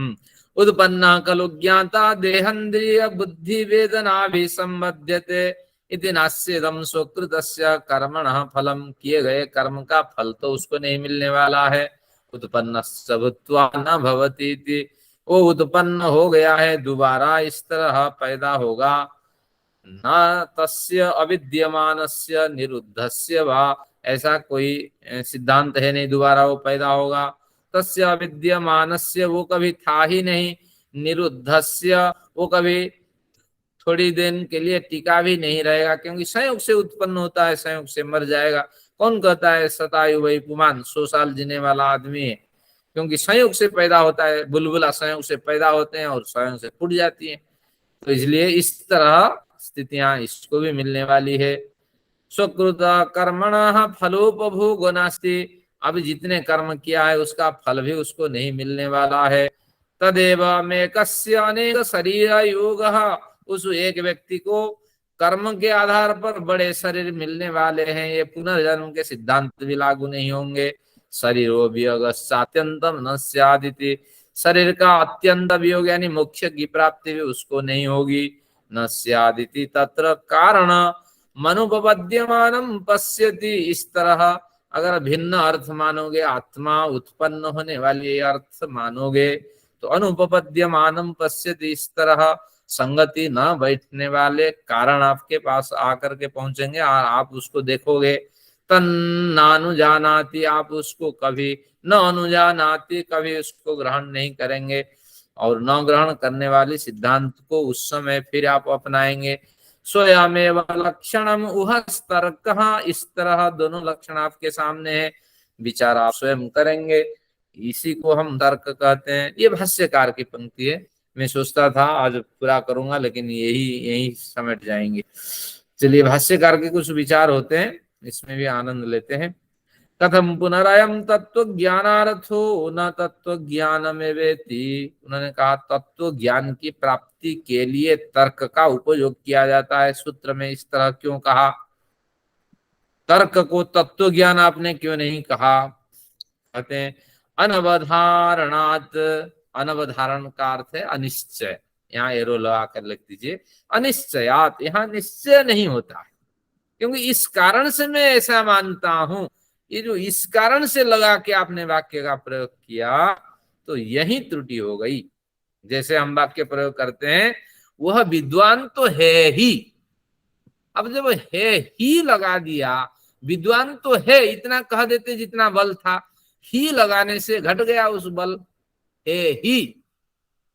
S1: उत्पन्ना खलु ज्ञाता देहेन्द्रिय बुद्धि वेदना भी संबध्यते इति नास्येदं स्वकृतस्य कर्मणः फलम। किए गए कर्म का फल तो उसको नहीं मिलने वाला है। उत्पन्नस्य भूत्वा न भवति इति, वो उत्पन्न हो गया है दोबारा इस तरह पैदा होगा। न तस्य अविद्यमानस्य निरुद्धस्य वा, ऐसा कोई सिद्धांत है नहीं दोबारा वो पैदा होगा। तस्य अविद्यमानस्य, वो कभी था ही नहीं। निरुद्धस्य, वो कभी थोड़ी दिन के लिए टिका भी नहीं रहेगा, क्योंकि संयोग से उत्पन्न होता है, संयोग से मर जाएगा। कौन कहता है शतायु वही पुमान, 100 साल जीने वाला आदमी है? क्योंकि संयोग से पैदा होता है। बुलबुला संयोग से पैदा होते हैं और संयोग से फूट जाती है। तो इसलिए इस तरह स्थितियां इसको भी मिलने वाली है। स्वकृत कर्मणः फलोपभोगो नास्ति, अब जितने कर्म किया है उसका फल भी उसको नहीं मिलने वाला है। तदेव मेकस्य अनेक शरीर योगः, उस एक व्यक्ति को कर्म के आधार पर बड़े शरीर मिलने वाले हैं। ये पुनर्जन्म के सिद्धांत भी लागू नहीं होंगे। शरीरो वियोगस्यात्यंतम न स्यादिति, शरीर का अत्यंत वियोग यानी मोक्ष की प्राप्ति भी उसको नहीं होगी। न स्यादिति तत्र कारण मनुपपद्यमानम पश्यति, इस तरह अगर भिन्न अर्थ मानोगे, आत्मा उत्पन्न होने वाली अर्थ मानोगे तो अनुपपद्यमानम पश्यति, इस तरह संगति न बैठने वाले कारण आपके पास आकर के पहुंचेंगे और आप उसको देखोगे। तन्नानुजानाति, आप उसको कभी न अनुजानाति, कभी उसको ग्रहण नहीं करेंगे और न ग्रहण करने वाले सिद्धांत को उस समय फिर आप अपनाएंगे। स्वयमेव लक्षणम उहस्तर्कः, इस तरह दोनों लक्षण आपके सामने है, विचार आप स्वयं करेंगे। इसी को हम तर्क कहते हैं। ये भाष्यकार की पंक्ति है। मैं सोचता था आज पूरा करूंगा, लेकिन यही समेट जाएंगे। चलिए भाष्यकार के कुछ विचार होते हैं, इसमें भी आनंद लेते हैं। कथम पुनरयम तत्व ज्ञानार्थो न तत्व ज्ञानमेवेति, उन्होंने कहा तत्व ज्ञान की प्राप्ति के लिए तर्क का उपयोग किया जाता है। सूत्र में इस तरह क्यों कहा? तर्क को तत्व ज्ञान आपने क्यों नहीं कहा? कहते हैं अनवधारणात, अनवधारण का अर्थ है अनिश्चय। यहाँ एरो लगा कर लिख दीजिए, अनिश्चयात, यहाँ निश्चय नहीं होता है। क्योंकि इस कारण से मैं ऐसा मानता हूं, ये जो इस कारण से लगा के आपने वाक्य का प्रयोग किया, तो यही त्रुटि हो गई। जैसे हम वाक्य प्रयोग करते हैं, वह विद्वान तो है ही, अब जब है ही लगा दिया, विद्वान तो है इतना कह देते जितना बल था, ही लगाने से घट गया उस बल। है ही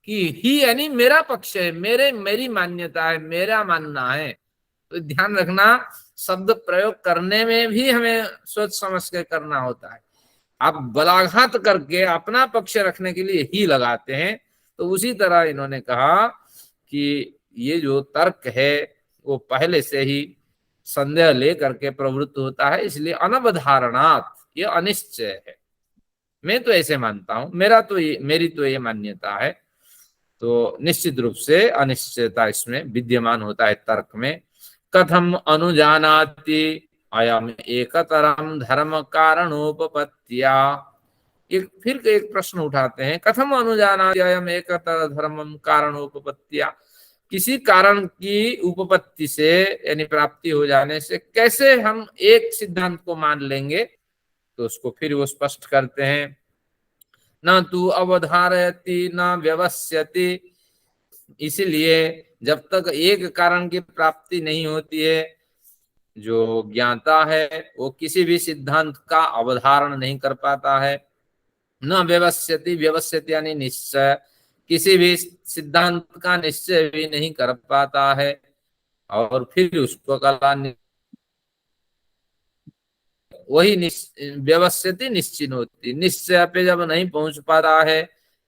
S1: कि ही यानी मेरा पक्ष है, मेरी मान्यता है, मेरा मानना है। तो ध्यान रखना, शब्द प्रयोग करने में भी हमें सोच समझ के करना होता है। आप बलाघात करके अपना पक्ष रखने के लिए ही लगाते हैं। तो उसी तरह इन्होंने कहा कि ये जो तर्क है वो पहले से ही संदेह लेकर के प्रवृत्त होता है, इसलिए अनवधारणात, ये अनिश्चय है। मैं तो ऐसे मानता हूं, मेरी तो ये मान्यता है। तो निश्चित रूप से अनिश्चयता इसमें विद्यमान होता है तर्क में। कथम अनुजानाति अयम एकतरम धर्म कारणोपपत्त्या, फिर एक प्रश्न उठाते हैं, कथम अनुजानाति अयम एकतर धर्मम कारणोपपत्त्या, किसी कारण की उपपत्ति से यानी प्राप्ति हो जाने से कैसे हम एक सिद्धांत को मान लेंगे? तो उसको फिर वो स्पष्ट करते हैं, न तू अवधारयति न व्यवस्यति, इसलिए जब तक एक कारण की प्राप्ति नहीं होती है, जो ज्ञाता है वो किसी भी सिद्धांत का अवधारण नहीं कर पाता है। न व्यवस्यति, व्यवस्यति यानी निश्चय, किसी भी सिद्धांत का निश्चय भी नहीं कर पाता है। और फिर उसको कला वही व्यवस्थित निश्चित होती, निश्चय पे जब नहीं पहुंच पाता है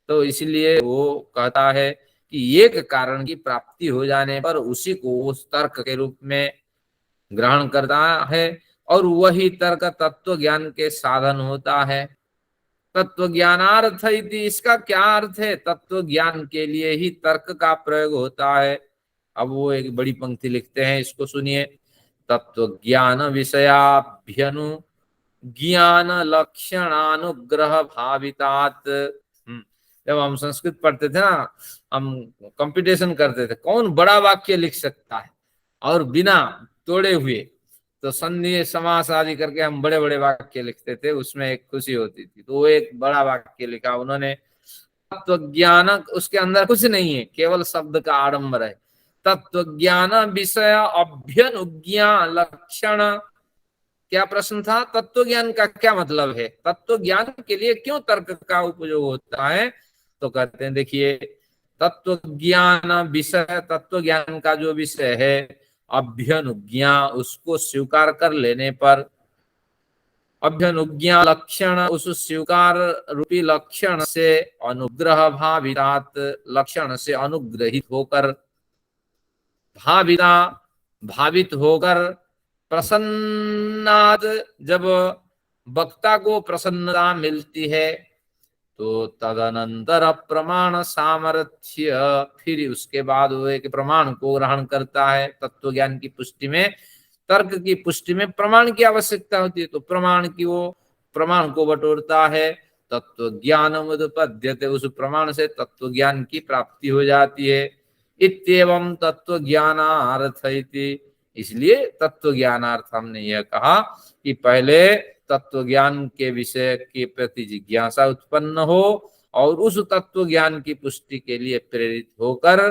S1: तो इसलिए वो कहता है कि एक कारण की प्राप्ति हो जाने पर उसी को उस तर्क के रूप में ग्रहण करता है, और वही तर्क तत्व ज्ञान के साधन होता है। तत्व ज्ञानार्थ इति, इसका क्या अर्थ है? तत्व ज्ञान के लिए ही तर्क का प्रयोग होता है। अब वो एक बड़ी पंक्ति लिखते हैं, इसको सुनिए। तत्व ज्ञान विषयाभ्यनु ज्ञान लक्षणानुग्रह भावितात। जब हम संस्कृत पढ़ते थे ना, हम कंपटीशन करते थे कौन बड़ा वाक्य लिख सकता है, और बिना तोड़े हुए, तो संधि समास आदि करके हम बड़े बड़े वाक्य लिखते थे, उसमें एक खुशी होती थी। तो वो एक बड़ा वाक्य लिखा उन्होंने, तत्व ज्ञान, उसके अंदर कुछ नहीं है, केवल शब्द का आडंबर है। तत्व ज्ञान विषय अभ्यनुज्ञा लक्षण। क्या प्रश्न था? तत्व ज्ञान का क्या मतलब है, तत्व ज्ञान के लिए क्यों तर्क का उपयोग होता है? तो कहते हैं देखिए, तत्व ज्ञान विषय, तत्व ज्ञान का जो विषय है अभ्यनुज्ञा, उसको स्वीकार कर लेने पर, अभ्यनुज्ञा लक्षण, उस स्वीकार रूपी लक्षण से अनुग्रह भावितात, लक्षण से अनुग्रहित होकर, भाविता भावित होकर, प्रसन्नाद, जब वक्ता को प्रसन्नता मिलती है तो तदनंतर प्रमाण सामर्थ्य, फिर उसके बाद वो एक प्रमाण को ग्रहण करता है। तत्व ज्ञान की पुष्टि में, तर्क की पुष्टि में प्रमाण की आवश्यकता होती है, तो प्रमाण की वो प्रमाण को बटोरता है। तत्व ज्ञान उत्पद्यते, उस प्रमाण से तत्व ज्ञान की प्राप्ति हो जाती है। इत्येवं तत्व ज्ञानार्थ इति, इसलिए तत्व ज्ञानार्थ हमने यह कहा कि पहले तत्व ज्ञान के विषय के प्रति जिज्ञासा उत्पन्न हो, और उस तत्व ज्ञान की पुष्टि के लिए प्रेरित होकर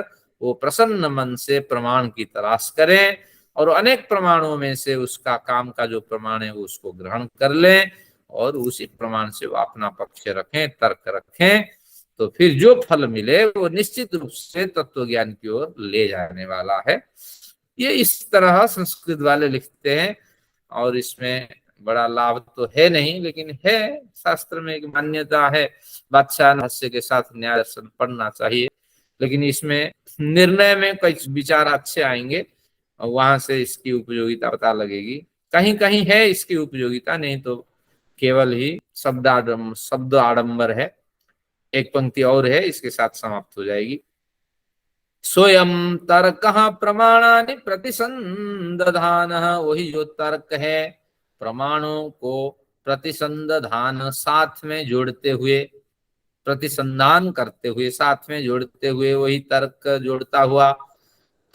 S1: वो प्रसन्न मन से प्रमाण की तलाश करें, और अनेक प्रमाणों में से उसका काम का जो प्रमाण है उसको ग्रहण कर लें, और उसी प्रमाण से वो अपना पक्ष रखें, तर्क रखें, तो फिर जो फल मिले वो निश्चित रूप से तत्व ज्ञान की ओर ले जाने वाला है। ये इस तरह संस्कृत वाले लिखते हैं, और इसमें बड़ा लाभ तो है नहीं, लेकिन है, शास्त्र में एक मान्यता है। बादशाह हास्य के साथ न्याय दर्शन पढ़ना चाहिए, लेकिन इसमें निर्णय में कई विचार अच्छे आएंगे, और वहां से इसकी उपयोगिता पता लगेगी। कहीं कहीं है इसकी उपयोगिता, नहीं तो केवल ही शब्द आडंबर है। एक पंक्ति और है, इसके साथ समाप्त हो जाएगी। स्वयं तर्क प्रमाणानि प्रतिसंदधान, वही जो तर्क है प्रमाणों को प्रतिसंदधान, साथ में जोड़ते हुए, प्रतिसंधान करते हुए, साथ में जोड़ते हुए, वही तर्क जोड़ता हुआ।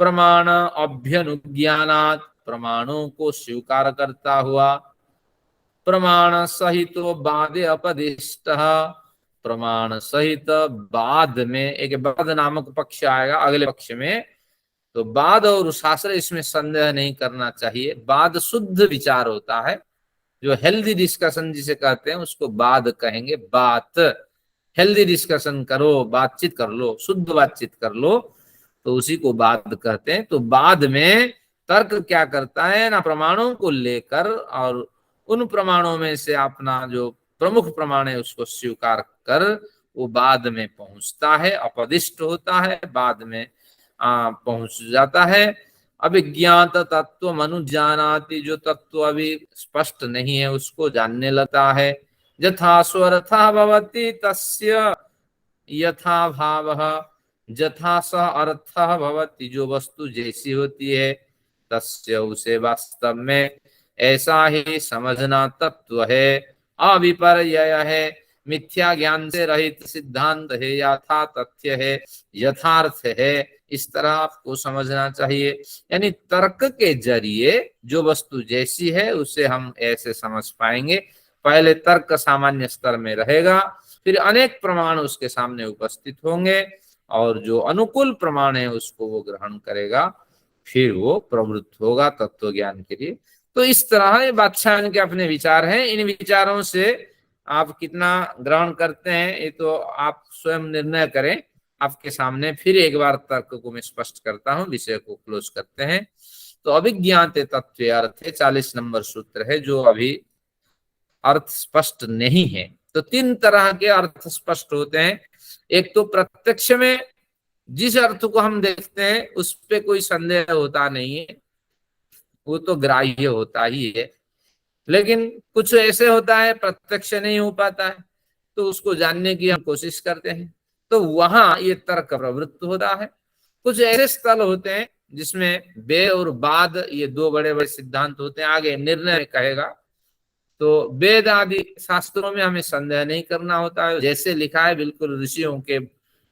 S1: प्रमाण अभ्यनुज्ञानात्, प्रमाणों को स्वीकार करता हुआ। प्रमाण सहित बाधे अपदिष्ट, प्रमाण सहित बाद में एक बाद नामक पक्ष आएगा अगले पक्ष में, तो बाद और शास्त्र इसमें संदेह नहीं करना चाहिए। बाद शुद्ध विचार होता है, जो हेल्दी डिस्कशन जिसे कहते हैं उसको बाद कहेंगे। बात, हेल्दी डिस्कशन करो, बातचीत कर लो, शुद्ध बातचीत कर लो, तो उसी को बाद कहते हैं। तो बाद में तर्क क्या करता है ना, प्रमाणों को लेकर और उन प्रमाणों में से अपना जो प्रमुख प्रमाण है उसको स्वीकार कर वो बाद में पहुंचता है, अपदिष्ट होता है, बाद में पहुंच जाता है। अभिज्ञात तत्व मनुजानाति, जो तत्व अभी स्पष्ट नहीं है उसको जानने लगता है। यथा स्वरथा भवति तस्य यथा भावः, यथा स अर्थः भवति, जो वस्तु जैसी होती है तस्य, उसे वास्तव में ऐसा ही समझना तत्व है। अविपर्यय है, मिथ्या ज्ञान से रहित सिद्धांत है, यथा तथ्य है, यथार्थ है, इस तरह आपको समझना चाहिए। यानी तर्क के जरिए जो वस्तु जैसी है उसे हम ऐसे समझ पाएंगे। पहले तर्क सामान्य स्तर में रहेगा, फिर अनेक प्रमाण उसके सामने उपस्थित होंगे, और जो अनुकूल प्रमाण है उसको वो ग्रहण करेगा, फिर वो प्रवृत्त होगा तत्व ज्ञान के लिए। तो इस तरह बादशाह के अपने विचार हैं, इन विचारों से आप कितना ग्रहण करते हैं ये तो आप स्वयं निर्णय करें। आपके सामने फिर एक बार तर्क को मैं स्पष्ट करता हूं, विषय को क्लोज करते हैं। तो अभिज्ञाते तत्व अर्थे 40 नंबर सूत्र है जो अभी अर्थ स्पष्ट नहीं है। तो 3 तरह के अर्थ स्पष्ट होते हैं। एक तो प्रत्यक्ष में जिस अर्थ को हम देखते हैं उस पे कोई संदेह होता नहीं है, वो तो ग्राह्य होता ही है। लेकिन कुछ ऐसे होता है प्रत्यक्ष नहीं हो पाता है, तो उसको जानने की हम कोशिश करते हैं, तो वहां ये तर्क प्रवृत्त होता है। कुछ ऐसे स्थल होते हैं जिसमें वेद और बाद ये 2 बड़े बड़े सिद्धांत होते हैं, आगे निर्णय कहेगा। तो वेद आदि शास्त्रों में हमें संदेह नहीं करना होता है, जैसे लिखा है बिल्कुल ऋषियों के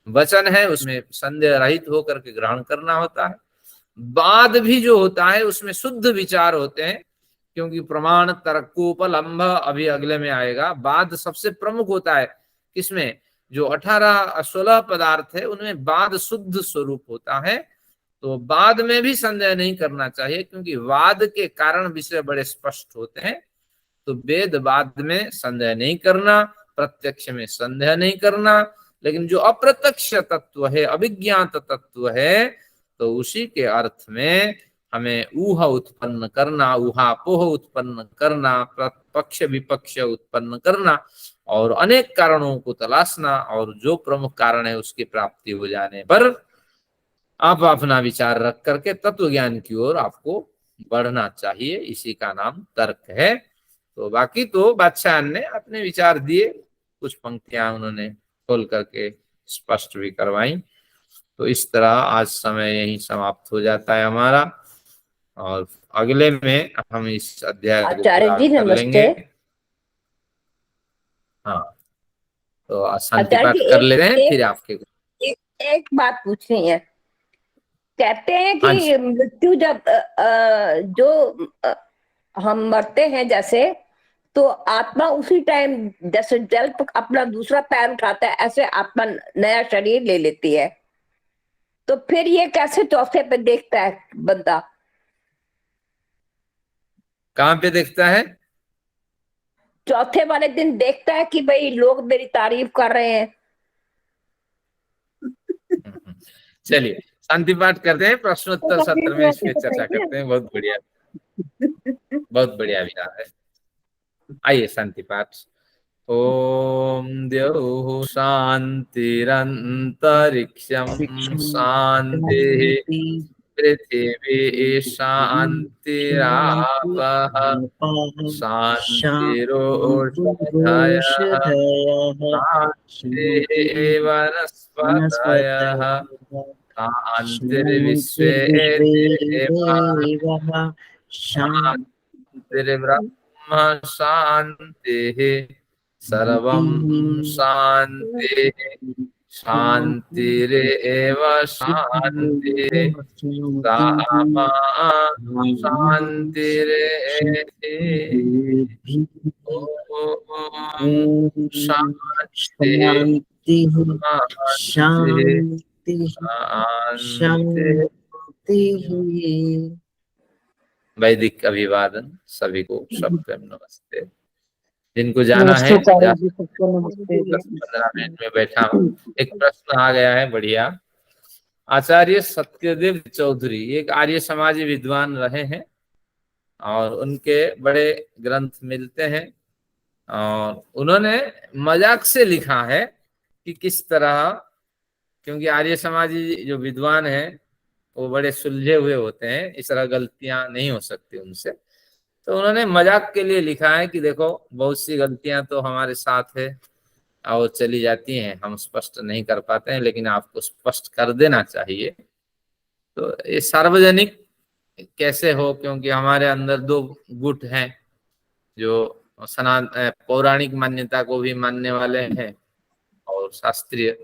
S1: वचन है उसमें संदेह रहित होकर के ग्रहण करना होता है। बाद भी जो होता है उसमें शुद्ध विचार होते हैं, क्योंकि प्रमाण तर्कोपलम्भ अभी अगले में आएगा। बाद सबसे प्रमुख होता है किसमें, जो 18-16 पदार्थ है उनमें बाद शुद्ध स्वरूप होता है। तो बाद में भी संदेह नहीं करना चाहिए, क्योंकि वाद के कारण विषय बड़े स्पष्ट होते हैं। तो वेद बाद में संदेह नहीं करना, प्रत्यक्ष में संदेह नहीं करना, लेकिन जो अप्रत्यक्ष तत्व है, अभिज्ञात तत्व है, तो उसी के अर्थ में हमें ऊहा उत्पन्न करना, ऊहापोह उत्पन्न करना, पक्ष विपक्ष उत्पन्न करना और अनेक कारणों को तलाशना, और जो प्रमुख कारण है उसकी प्राप्ति हो जाने पर आप अपना विचार रख करके तत्व ज्ञान की ओर आपको बढ़ना चाहिए। इसी का नाम तर्क है। तो बाकी तो बादशाह ने अपने विचार दिए, कुछ पंक्तियां उन्होंने खोल करके स्पष्ट भी करवाई। तो इस तरह आज समय यहीं समाप्त हो जाता है हमारा, और अगले में हम इस अध्याय को
S2: आचार्य
S1: पूरा
S2: जी
S1: कर लेंगे।
S2: नमस्ते।
S1: हाँ, तो शांति
S2: आचार्य
S1: पाठ
S2: जी
S1: कर लेते हैं फिर आपके।
S2: एक बात पूछनी है। कहते हैं
S1: हाँ
S2: कि
S1: जी।
S2: मृत्यु जब हम मरते हैं जैसे, तो आत्मा उसी टाइम जैसे जल अपना दूसरा पैर उठाता है ऐसे आत्मा नया शरीर ले लेती है। तो फिर ये कैसे चौथे पे देखता है बंदा?
S1: कहाँ पे देखता है?
S2: चौथे वाले दिन देखता है कि भाई लोग मेरी तारीफ कर रहे हैं।
S1: चलिए शांति पाठ करते हैं, प्रश्नोत्तर सत्र में इस पे चर्चा करते हैं। बहुत बढ़िया, बहुत बढ़िया विचार है। आइए शांति पाठ। ओम द्यौः शान्तिरन्तरिक्षं शान्तिः, पृथिवी शान्तिरापः शान्तिरोषधयः शान्तिः वनस्पतयः शान्तिर्विश्वे देवाः शान्तिर्ब्रह्म शान्तिः सर्वं शान्तिः शान्तिरेव शान्तिः सामा शान्तिरेति। ओम शान्ति शान्ति शान्ति। वैदिक अभिवादन सभी को, सप्तम नमस्ते। जिनको जाना है
S4: नमस्ते आचार्य जी, सबको नमस्ते।
S1: 10-15 मिनट में बैठा हूँ। एक प्रश्न आ गया है बढ़िया। आचार्य सत्यदेव चौधरी एक आर्य समाजी विद्वान रहे हैं और उनके बड़े ग्रंथ मिलते हैं, और उन्होंने मजाक से लिखा है कि किस तरह, क्योंकि आर्य समाजी जो विद्वान हैं वो बड़े सुलझे हुए होते हैं, इस तरह गलतियां नहीं हो सकती उनसे। तो उन्होंने मजाक के लिए लिखा है कि देखो बहुत सी गलतियां तो हमारे साथ है और चली जाती हैं, हम स्पष्ट नहीं कर पाते हैं, लेकिन आपको स्पष्ट कर देना चाहिए। तो ये सार्वजनिक कैसे हो, क्योंकि हमारे अंदर 2 गुट हैं, जो पौराणिक मान्यता को भी मानने वाले हैं और शास्त्रीय।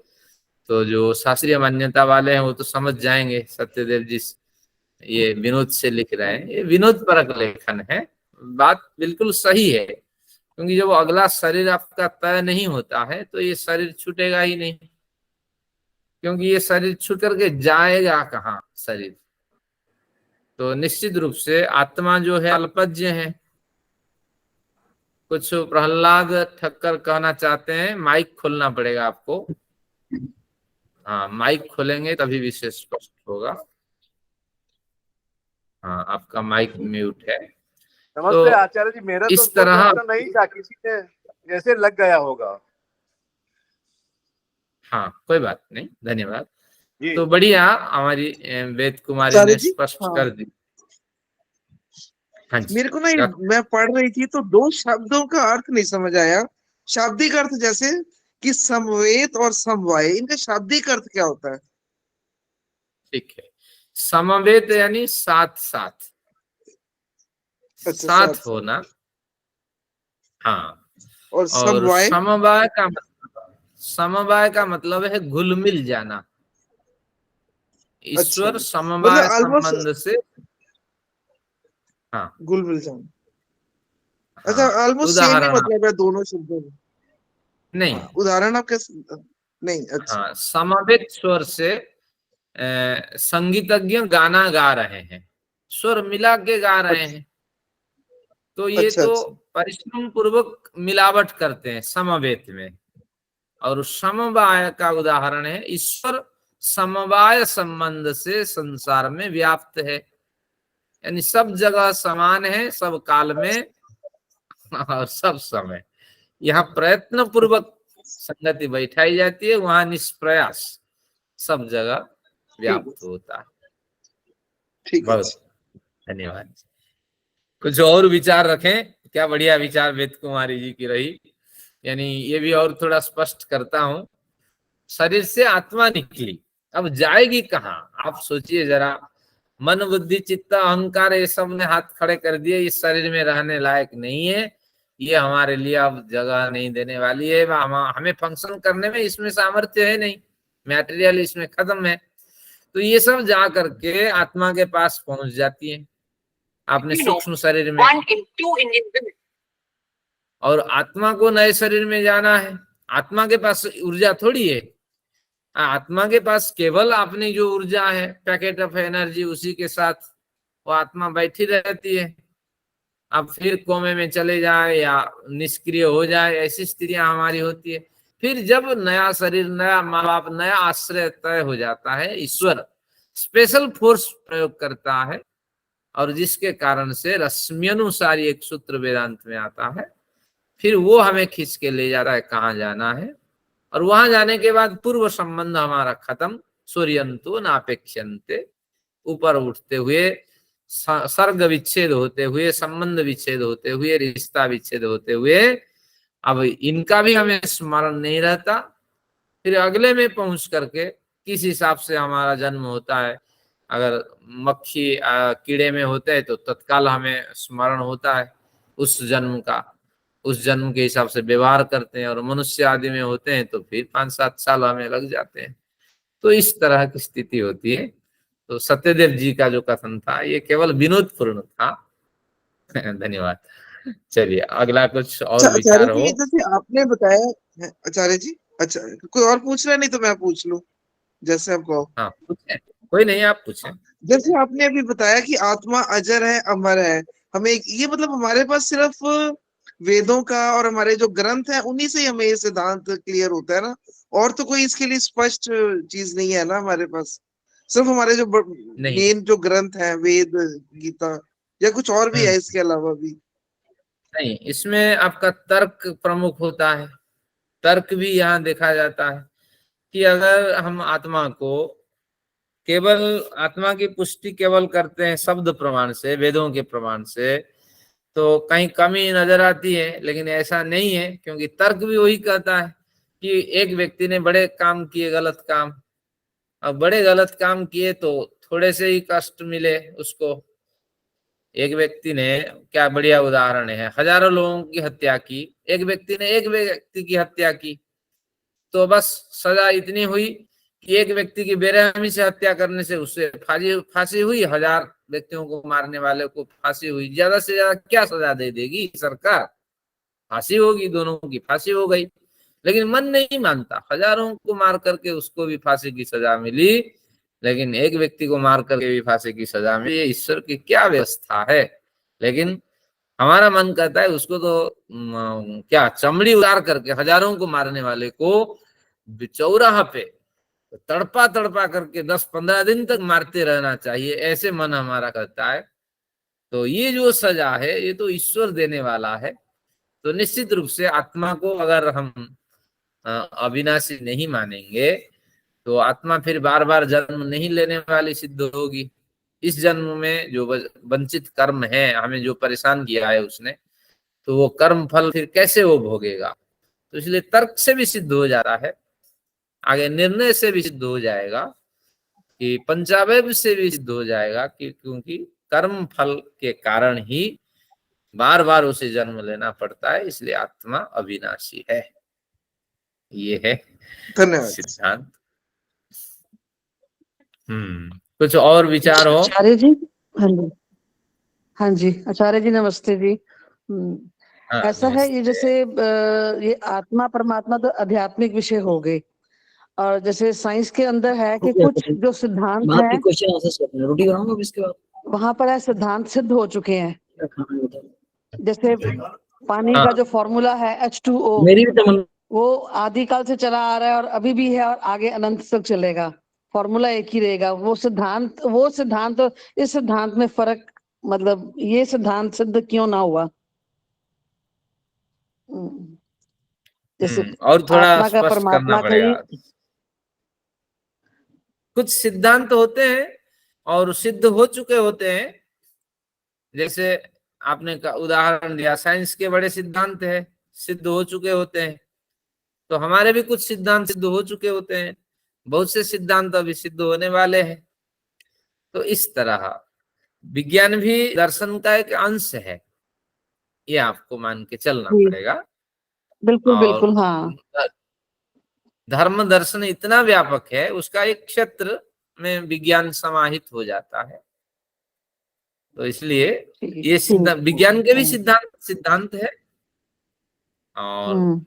S1: तो जो शास्त्रीय मान्यता वाले हैं वो तो समझ जाएंगे सत्यदेव जी ये विनोद से लिख रहे हैं, ये विनोद परक लेखन है। बात बिल्कुल सही है, क्योंकि जब अगला शरीर आपका तय नहीं होता है तो ये शरीर छूटेगा ही नहीं, क्योंकि ये शरीर छूट करके जाएगा कहाँ शरीर। तो निश्चित रूप से आत्मा जो है अल्पज्य है, कुछ प्रहलाद ठक्कर कहना चाहते हैं? माइक खोलना पड़ेगा आपको। हाँ, माइक खोलेंगे तभी विषय स्पष्ट होगा। हाँ, आपका माइक म्यूट है।
S5: नमस्ते
S1: तो
S5: आचार्य जी, मेरा तो
S1: इस
S5: कोई
S1: तरह
S5: प्रश्न नहीं था, किसी ने जैसे लग गया होगा।
S1: हाँ, कोई बात नहीं, धन्यवाद।
S5: जी
S1: तो बढ़िया, हमारी वेद कुमारी
S3: आचार्य
S1: ने
S3: जी,
S1: स्पष्ट
S3: हाँ,
S1: कर दी। हाँ जी,
S3: मेरे को ना ये
S1: रखो।
S3: मैं पढ़ रही थी तो दो शब्दों का अर्थ नहीं समझ आया। शाब्दिक अर्थ जैसे कि समवेत और समवाय, इनका शाब्दिक अर्थ क्या होता है?
S1: ठीक है, समवेत यानी साथ साथ,
S3: अच्छा, साथ
S1: साथ
S3: साथ।
S1: होना। हाँ,
S3: और
S1: और
S3: समवाय?
S1: समवाय का मतलब है घुल मिल जाना।
S3: अच्छा,
S1: ईश्वर
S3: मतलब
S1: समवाय
S3: ऑलमोस्ट
S1: संबंध से, हाँ
S3: घुल मिल जाना। अच्छा,
S1: हाँ,
S3: ऑलमोस्ट सेम ही
S1: उदाहरण
S3: मतलब है दोनों शब्दों में।
S1: नहीं,
S3: उदाहरण आप कैसे? नहीं, अच्छा।
S1: हाँ, समवेत स्वर से संगीतज्ञ गाना गा रहे हैं, स्वर मिला के गा रहे
S3: अच्छा,
S1: हैं, तो ये
S3: अच्छा,
S1: तो
S3: अच्छा।
S1: परिश्रम पूर्वक मिलावट करते हैं समवेत में। और समवाय का उदाहरण है ईश्वर समवाय संबंध से संसार में व्याप्त है, यानी सब जगह समान है, सब काल में और सब समय। यहाँ प्रयत्न पूर्वक संगति बैठाई जाती है, वहां निष्प्रयास सब जगह
S3: ठीक है,
S1: व्याप्त होता है।
S3: ठीक है
S1: बहुत
S3: जी।
S1: धन्यवाद। कुछ और विचार रखें? क्या बढ़िया विचार वेद कुमारी जी की रही। यानी ये भी और थोड़ा स्पष्ट करता हूं, शरीर से आत्मा निकली, अब जाएगी कहाँ? आप सोचिए जरा, मन बुद्धि चित्त अहंकार ये सब ने हाथ खड़े कर दिए, इस शरीर में रहने लायक नहीं है, ये हमारे लिए अब जगह नहीं देने वाली है, हमें फंक्शन करने में इसमें सामर्थ्य है नहीं, मैटेरियल इसमें खत्म है। तो ये सब जा करके आत्मा के पास पहुंच जाती है, आपने सूक्ष्म शरीर में। और आत्मा को नए शरीर में जाना है, आत्मा के पास ऊर्जा थोड़ी है। आत्मा के पास केवल अपनी जो ऊर्जा है, पैकेट ऑफ एनर्जी, उसी के साथ वो आत्मा बैठी रहती है। अब फिर कोमे में चले जाए या निष्क्रिय हो जाए, ऐसी स्थितियां हमारी होती है। फिर जब नया शरीर, नया माँ बाप, नया आश्रय तय हो जाता है, ईश्वर स्पेशल फोर्स प्रयोग करता है, और जिसके कारण से रश्म्यनुसारी एक सूत्र वेदांत में आता है, फिर वो हमें खींच के ले जाता है कहाँ जाना है। और वहां जाने के बाद पूर्व संबंध हमारा खत्म, सूर्यंतो नापेक्षन्ते, ऊपर उठते हुए, सर्ग विच्छेद होते हुए, संबंध विच्छेद होते हुए, रिश्ता विच्छेद होते हुए, अब इनका भी हमें स्मरण नहीं रहता। फिर अगले में पहुंच करके किस हिसाब से हमारा जन्म होता है, अगर मक्खी कीड़े में होते हैं तो तत्काल हमें स्मरण होता है उस जन्म का, उस जन्म के हिसाब से व्यवहार करते हैं, और मनुष्य आदि में होते हैं तो फिर 5-7 साल हमें लग जाते हैं। तो इस तरह की स्थिति होती है। तो सत्यदेव जी का जो कथन था ये केवल विनोदपूर्ण था। धन्यवाद। चलिए, अगला कुछ
S3: अच्छा
S1: और
S3: आचार्य
S1: विचार हो।
S3: जी, जैसे आपने बताया है, आचार्य जी, अच्छा, कोई और पूछ रहा है? नहीं तो मैं पूछ लूं, जैसे आप कहो।
S1: हाँ, पूछें, कोई नहीं, आप पूछें।
S3: जैसे आपने अभी बताया कि आत्मा अजर है, अमर है, हमें ये मतलब हमारे पास सिर्फ वेदों का और हमारे जो ग्रंथ है उन्हीं से ही हमें ये सिद्धांत क्लियर होता है ना? और तो कोई इसके लिए स्पष्ट चीज नहीं है ना हमारे पास? सिर्फ हमारे जो
S1: नहीं,
S3: मेन जो ग्रंथ है, वेद, गीता, या कुछ और भी है इसके अलावा भी?
S1: नहीं, इसमें आपका तर्क प्रमुख होता है। तर्क भी यहाँ देखा जाता है कि अगर हम आत्मा को केवल, आत्मा की पुष्टि केवल करते हैं शब्द प्रमाण से, वेदों के प्रमाण से, तो कहीं कमी नजर आती है। लेकिन ऐसा नहीं है, क्योंकि तर्क भी वही कहता है कि एक व्यक्ति ने बड़े काम किए, गलत काम, अब बड़े गलत काम किए तो थोड़े से ही कष्ट मिले उसको। एक व्यक्ति ने, क्या बढ़िया उदाहरण है, हजारों लोगों की हत्या की, एक व्यक्ति ने एक व्यक्ति की हत्या की, तो बस सजा इतनी हुई कि एक व्यक्ति की बेरहमी से हत्या करने से उससे फांसी हुई, 1000 व्यक्तियों को मारने वाले को फांसी हुई। ज्यादा से ज्यादा क्या सजा दे देगी सरकार? फांसी होगी, दोनों की फांसी हो गई। लेकिन मन नहीं मानता, हजारों को मार करके उसको भी फांसी की सजा मिली, लेकिन एक व्यक्ति को मार करके भी फांसी की सजा मिली। ये ईश्वर की क्या व्यवस्था है! लेकिन हमारा मन करता है उसको तो क्या चमड़ी उतार करके हजारों को मारने वाले को चौराहा पे तड़पा तड़पा करके 10-15 दिन तक मारते रहना चाहिए, ऐसे मन हमारा करता है। तो ये जो सजा है ये तो ईश्वर देने वाला है। तो निश्चित रूप से आत्मा को अगर हम अविनाशी नहीं मानेंगे तो आत्मा फिर बार बार जन्म नहीं लेने वाली सिद्ध होगी। इस जन्म में जो वंचित कर्म है, हमें जो परेशान किया है उसने, तो वो कर्म फल फिर कैसे वो भोगेगा। तो इसलिए तर्क से भी सिद्ध हो जाता है, आगे निर्णय से भी सिद्ध हो जाएगा, कि पंचावय से भी सिद्ध हो जाएगा कि क्योंकि कर्म फल के कारण ही बार बार उसे जन्म लेना पड़ता है, इसलिए आत्मा अविनाशी है। ये है
S3: धन्यवाद।
S1: सिद्धांत। कुछ और विचार हो?
S4: आचार्य जी। हाँ जी, हाँ जी आचार्य जी नमस्ते जी।
S1: हाँ,
S4: ऐसा है ये जैसे ये आत्मा परमात्मा तो आध्यात्मिक विषय हो गए, और जैसे साइंस के अंदर है कि कुछ जो सिद्धांत है
S6: क्वेश्चन आंसर रोटी बनाऊंगा इसके बाद।
S4: वहां पर है सिद्धांत सिद्ध हो चुके हैं। जैसे पानी
S1: हाँ।
S4: का जो फॉर्मूला है H2O,
S6: मेरी भी तमन्ना।
S4: वो आदिकाल से चला आ रहा है और अभी भी है और आगे अनंत तक चलेगा। फॉर्मूला एक ही रहेगा। वो सिद्धांत और इस सिद्धांत में फर्क, मतलब ये सिद्धांत सिद्ध क्यों ना हुआ? जैसे
S1: और थोड़ा
S4: आत्मा का
S1: स्पष्ट करना
S4: परमात्मा का
S1: पड़ेगा।
S4: ही
S1: कुछ सिद्धांत होते हैं और सिद्ध हो चुके होते हैं, जैसे आपने का उदाहरण दिया, साइंस के बड़े सिद्धांत है, सिद्ध हो चुके होते हैं। तो हमारे भी कुछ सिद्धांत सिद्ध हो चुके होते हैं, बहुत से सिद्धांत अभी सिद्ध होने वाले हैं। तो इस तरह विज्ञान भी दर्शन का एक अंश है, ये आपको मान के चलना पड़ेगा।
S4: बिल्कुल
S1: और
S4: बिल्कुल हाँ।
S1: धर्म दर्शन इतना व्यापक है, उसका एक क्षेत्र में विज्ञान समाहित हो जाता है। तो इसलिए ये सिद्धांत विज्ञान के भी सिद्धांत है। और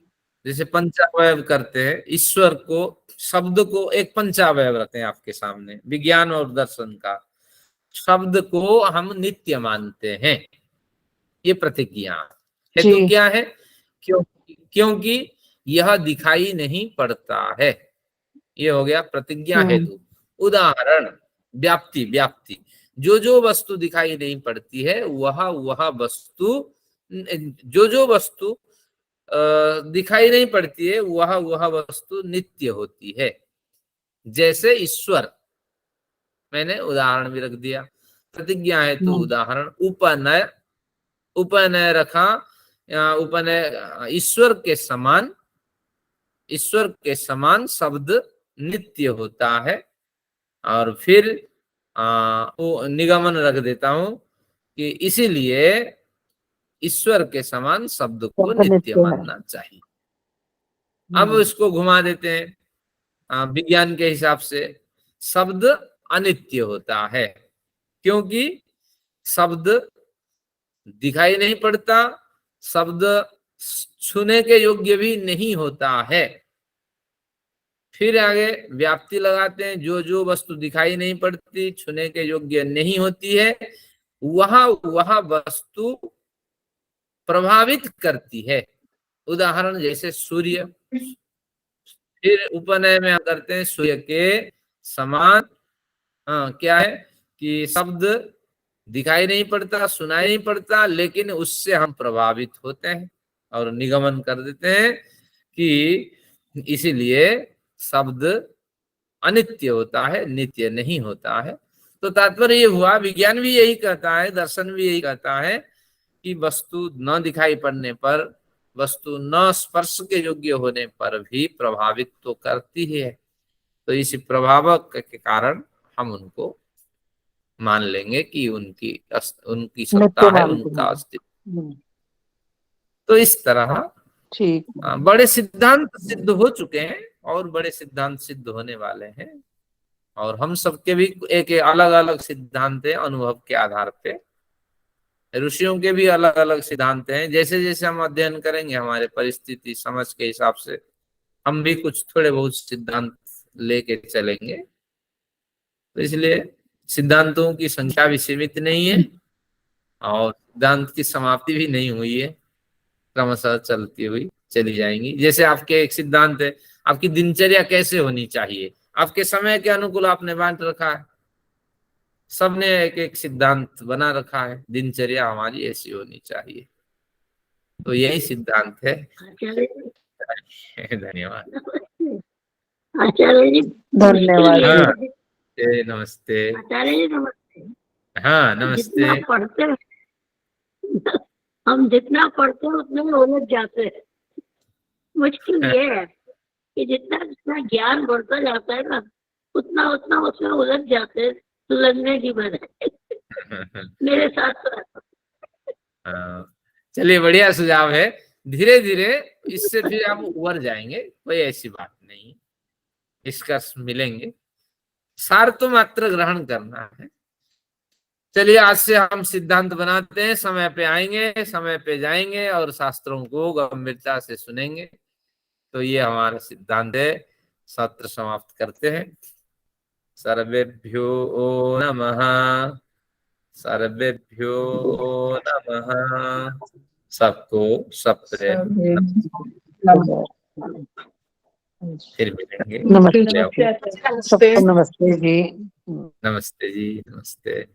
S1: जैसे पंचावयव करते हैं, ईश्वर को, शब्द को एक पंचावयव रखते हैं आपके सामने, विज्ञान और दर्शन का। शब्द को हम नित्य मानते हैं, ये प्रतिज्ञा है। तो क्या है? क्योंकि यह दिखाई नहीं पड़ता है, ये हो गया प्रतिज्ञा हेतु। उदाहरण व्याप्ति, व्याप्ति, जो वस्तु दिखाई नहीं पड़ती है वह वस्तु, जो वस्तु दिखाई नहीं पड़ती है वह वस्तु नित्य होती है। जैसे ईश्वर, मैंने उदाहरण भी रख दिया। प्रतिज्ञा हेतु उदाहरण उपनय, उपनय रखा, उपनय ईश्वर के समान, ईश्वर के समान शब्द नित्य होता है। और फिर वो निगमन रख देता हूं कि इसीलिए ईश्वर के समान शब्द को नित्य मानना चाहिए। अब इसको घुमा देते हैं विज्ञान के हिसाब से, शब्द अनित्य होता है क्योंकि शब्द दिखाई नहीं पड़ता, शब्द छूने के योग्य भी नहीं होता है। फिर आगे व्याप्ति लगाते हैं, जो वस्तु दिखाई नहीं पड़ती, छूने के योग्य नहीं होती है, वह वस्तु प्रभावित करती है। उदाहरण जैसे सूर्य। फिर उपनय में हम करते हैं सूर्य के समान। क्या है कि शब्द दिखाई नहीं पड़ता, सुनाई नहीं पड़ता, लेकिन उससे हम प्रभावित होते हैं और निगमन कर देते हैं कि इसीलिए शब्द अनित्य होता है, नित्य नहीं होता है। तो तात्पर्य ये हुआ, विज्ञान भी यही कहता है, दर्शन भी यही कहता है कि वस्तु न दिखाई पड़ने पर, वस्तु न स्पर्श के योग्य होने पर भी प्रभावित तो करती है। तो इस प्रभावक के कारण हम उनको मान लेंगे कि उनकी सत्ता है, उनका अस्तित्व। तो इस तरह
S4: ठीक,
S1: बड़े सिद्धांत सिद्ध हो चुके हैं और बड़े सिद्धांत सिद्ध होने वाले हैं। और हम सबके भी एक अलग अलग सिद्धांत है अनुभव के आधार पे। ऋषियों के भी अलग अलग सिद्धांत हैं। जैसे जैसे हम अध्ययन करेंगे, हमारे परिस्थिति समझ के हिसाब से हम भी कुछ थोड़े बहुत सिद्धांत लेके चलेंगे। तो इसलिए सिद्धांतों की संख्या भी सीमित नहीं है और सिद्धांत की समाप्ति भी नहीं हुई है, क्रमशः चलती हुई चली जाएंगी। जैसे आपके एक सिद्धांत है, आपकी दिनचर्या कैसे होनी चाहिए, आपके समय के अनुकूल आपने बांट रखा है, सबने एक एक सिद्धांत बना रखा है, दिनचर्या हमारी ऐसी होनी चाहिए। तो यही सिद्धांत है। धन्यवाद।
S7: आचार्य जी
S4: धन्यवाद जी।
S1: हाँ, नमस्ते।
S7: आचार्य जी नमस्ते।
S1: हाँ नमस्ते।
S7: जितना पढ़ते हैं हम जितना पढ़ते हैं उतने में उलझ जाते हैं। मुश्किल ये है कि जितना जितना ज्ञान बढ़ता जाता है ना उतना उतना उसमें उलझ जाते हैं, उलझने की बजाय। मेरे साथ
S1: हाँ, चलिए बढ़िया सुझाव है। धीरे धीरे इससे फिर आप उबर जाएंगे, कोई ऐसी बात नहीं, निष्कर्ष मिलेंगे, सार तो मात्र ग्रहण करना है। चलिए आज से हम सिद्धांत बनाते हैं, समय पे आएंगे, समय पे जाएंगे और शास्त्रों को गंभीरता से सुनेंगे। तो ये हमारा सिद्धांत है। सत्र समाप्त करते हैं। सर्वेभ्यो नमः, सर्वेभ्यो नमः। सबको सब प्रेम, फिर मिलेंगे।
S4: नमस्ते। सबको नमस्ते जी।
S1: नमस्ते जी, नमस्ते।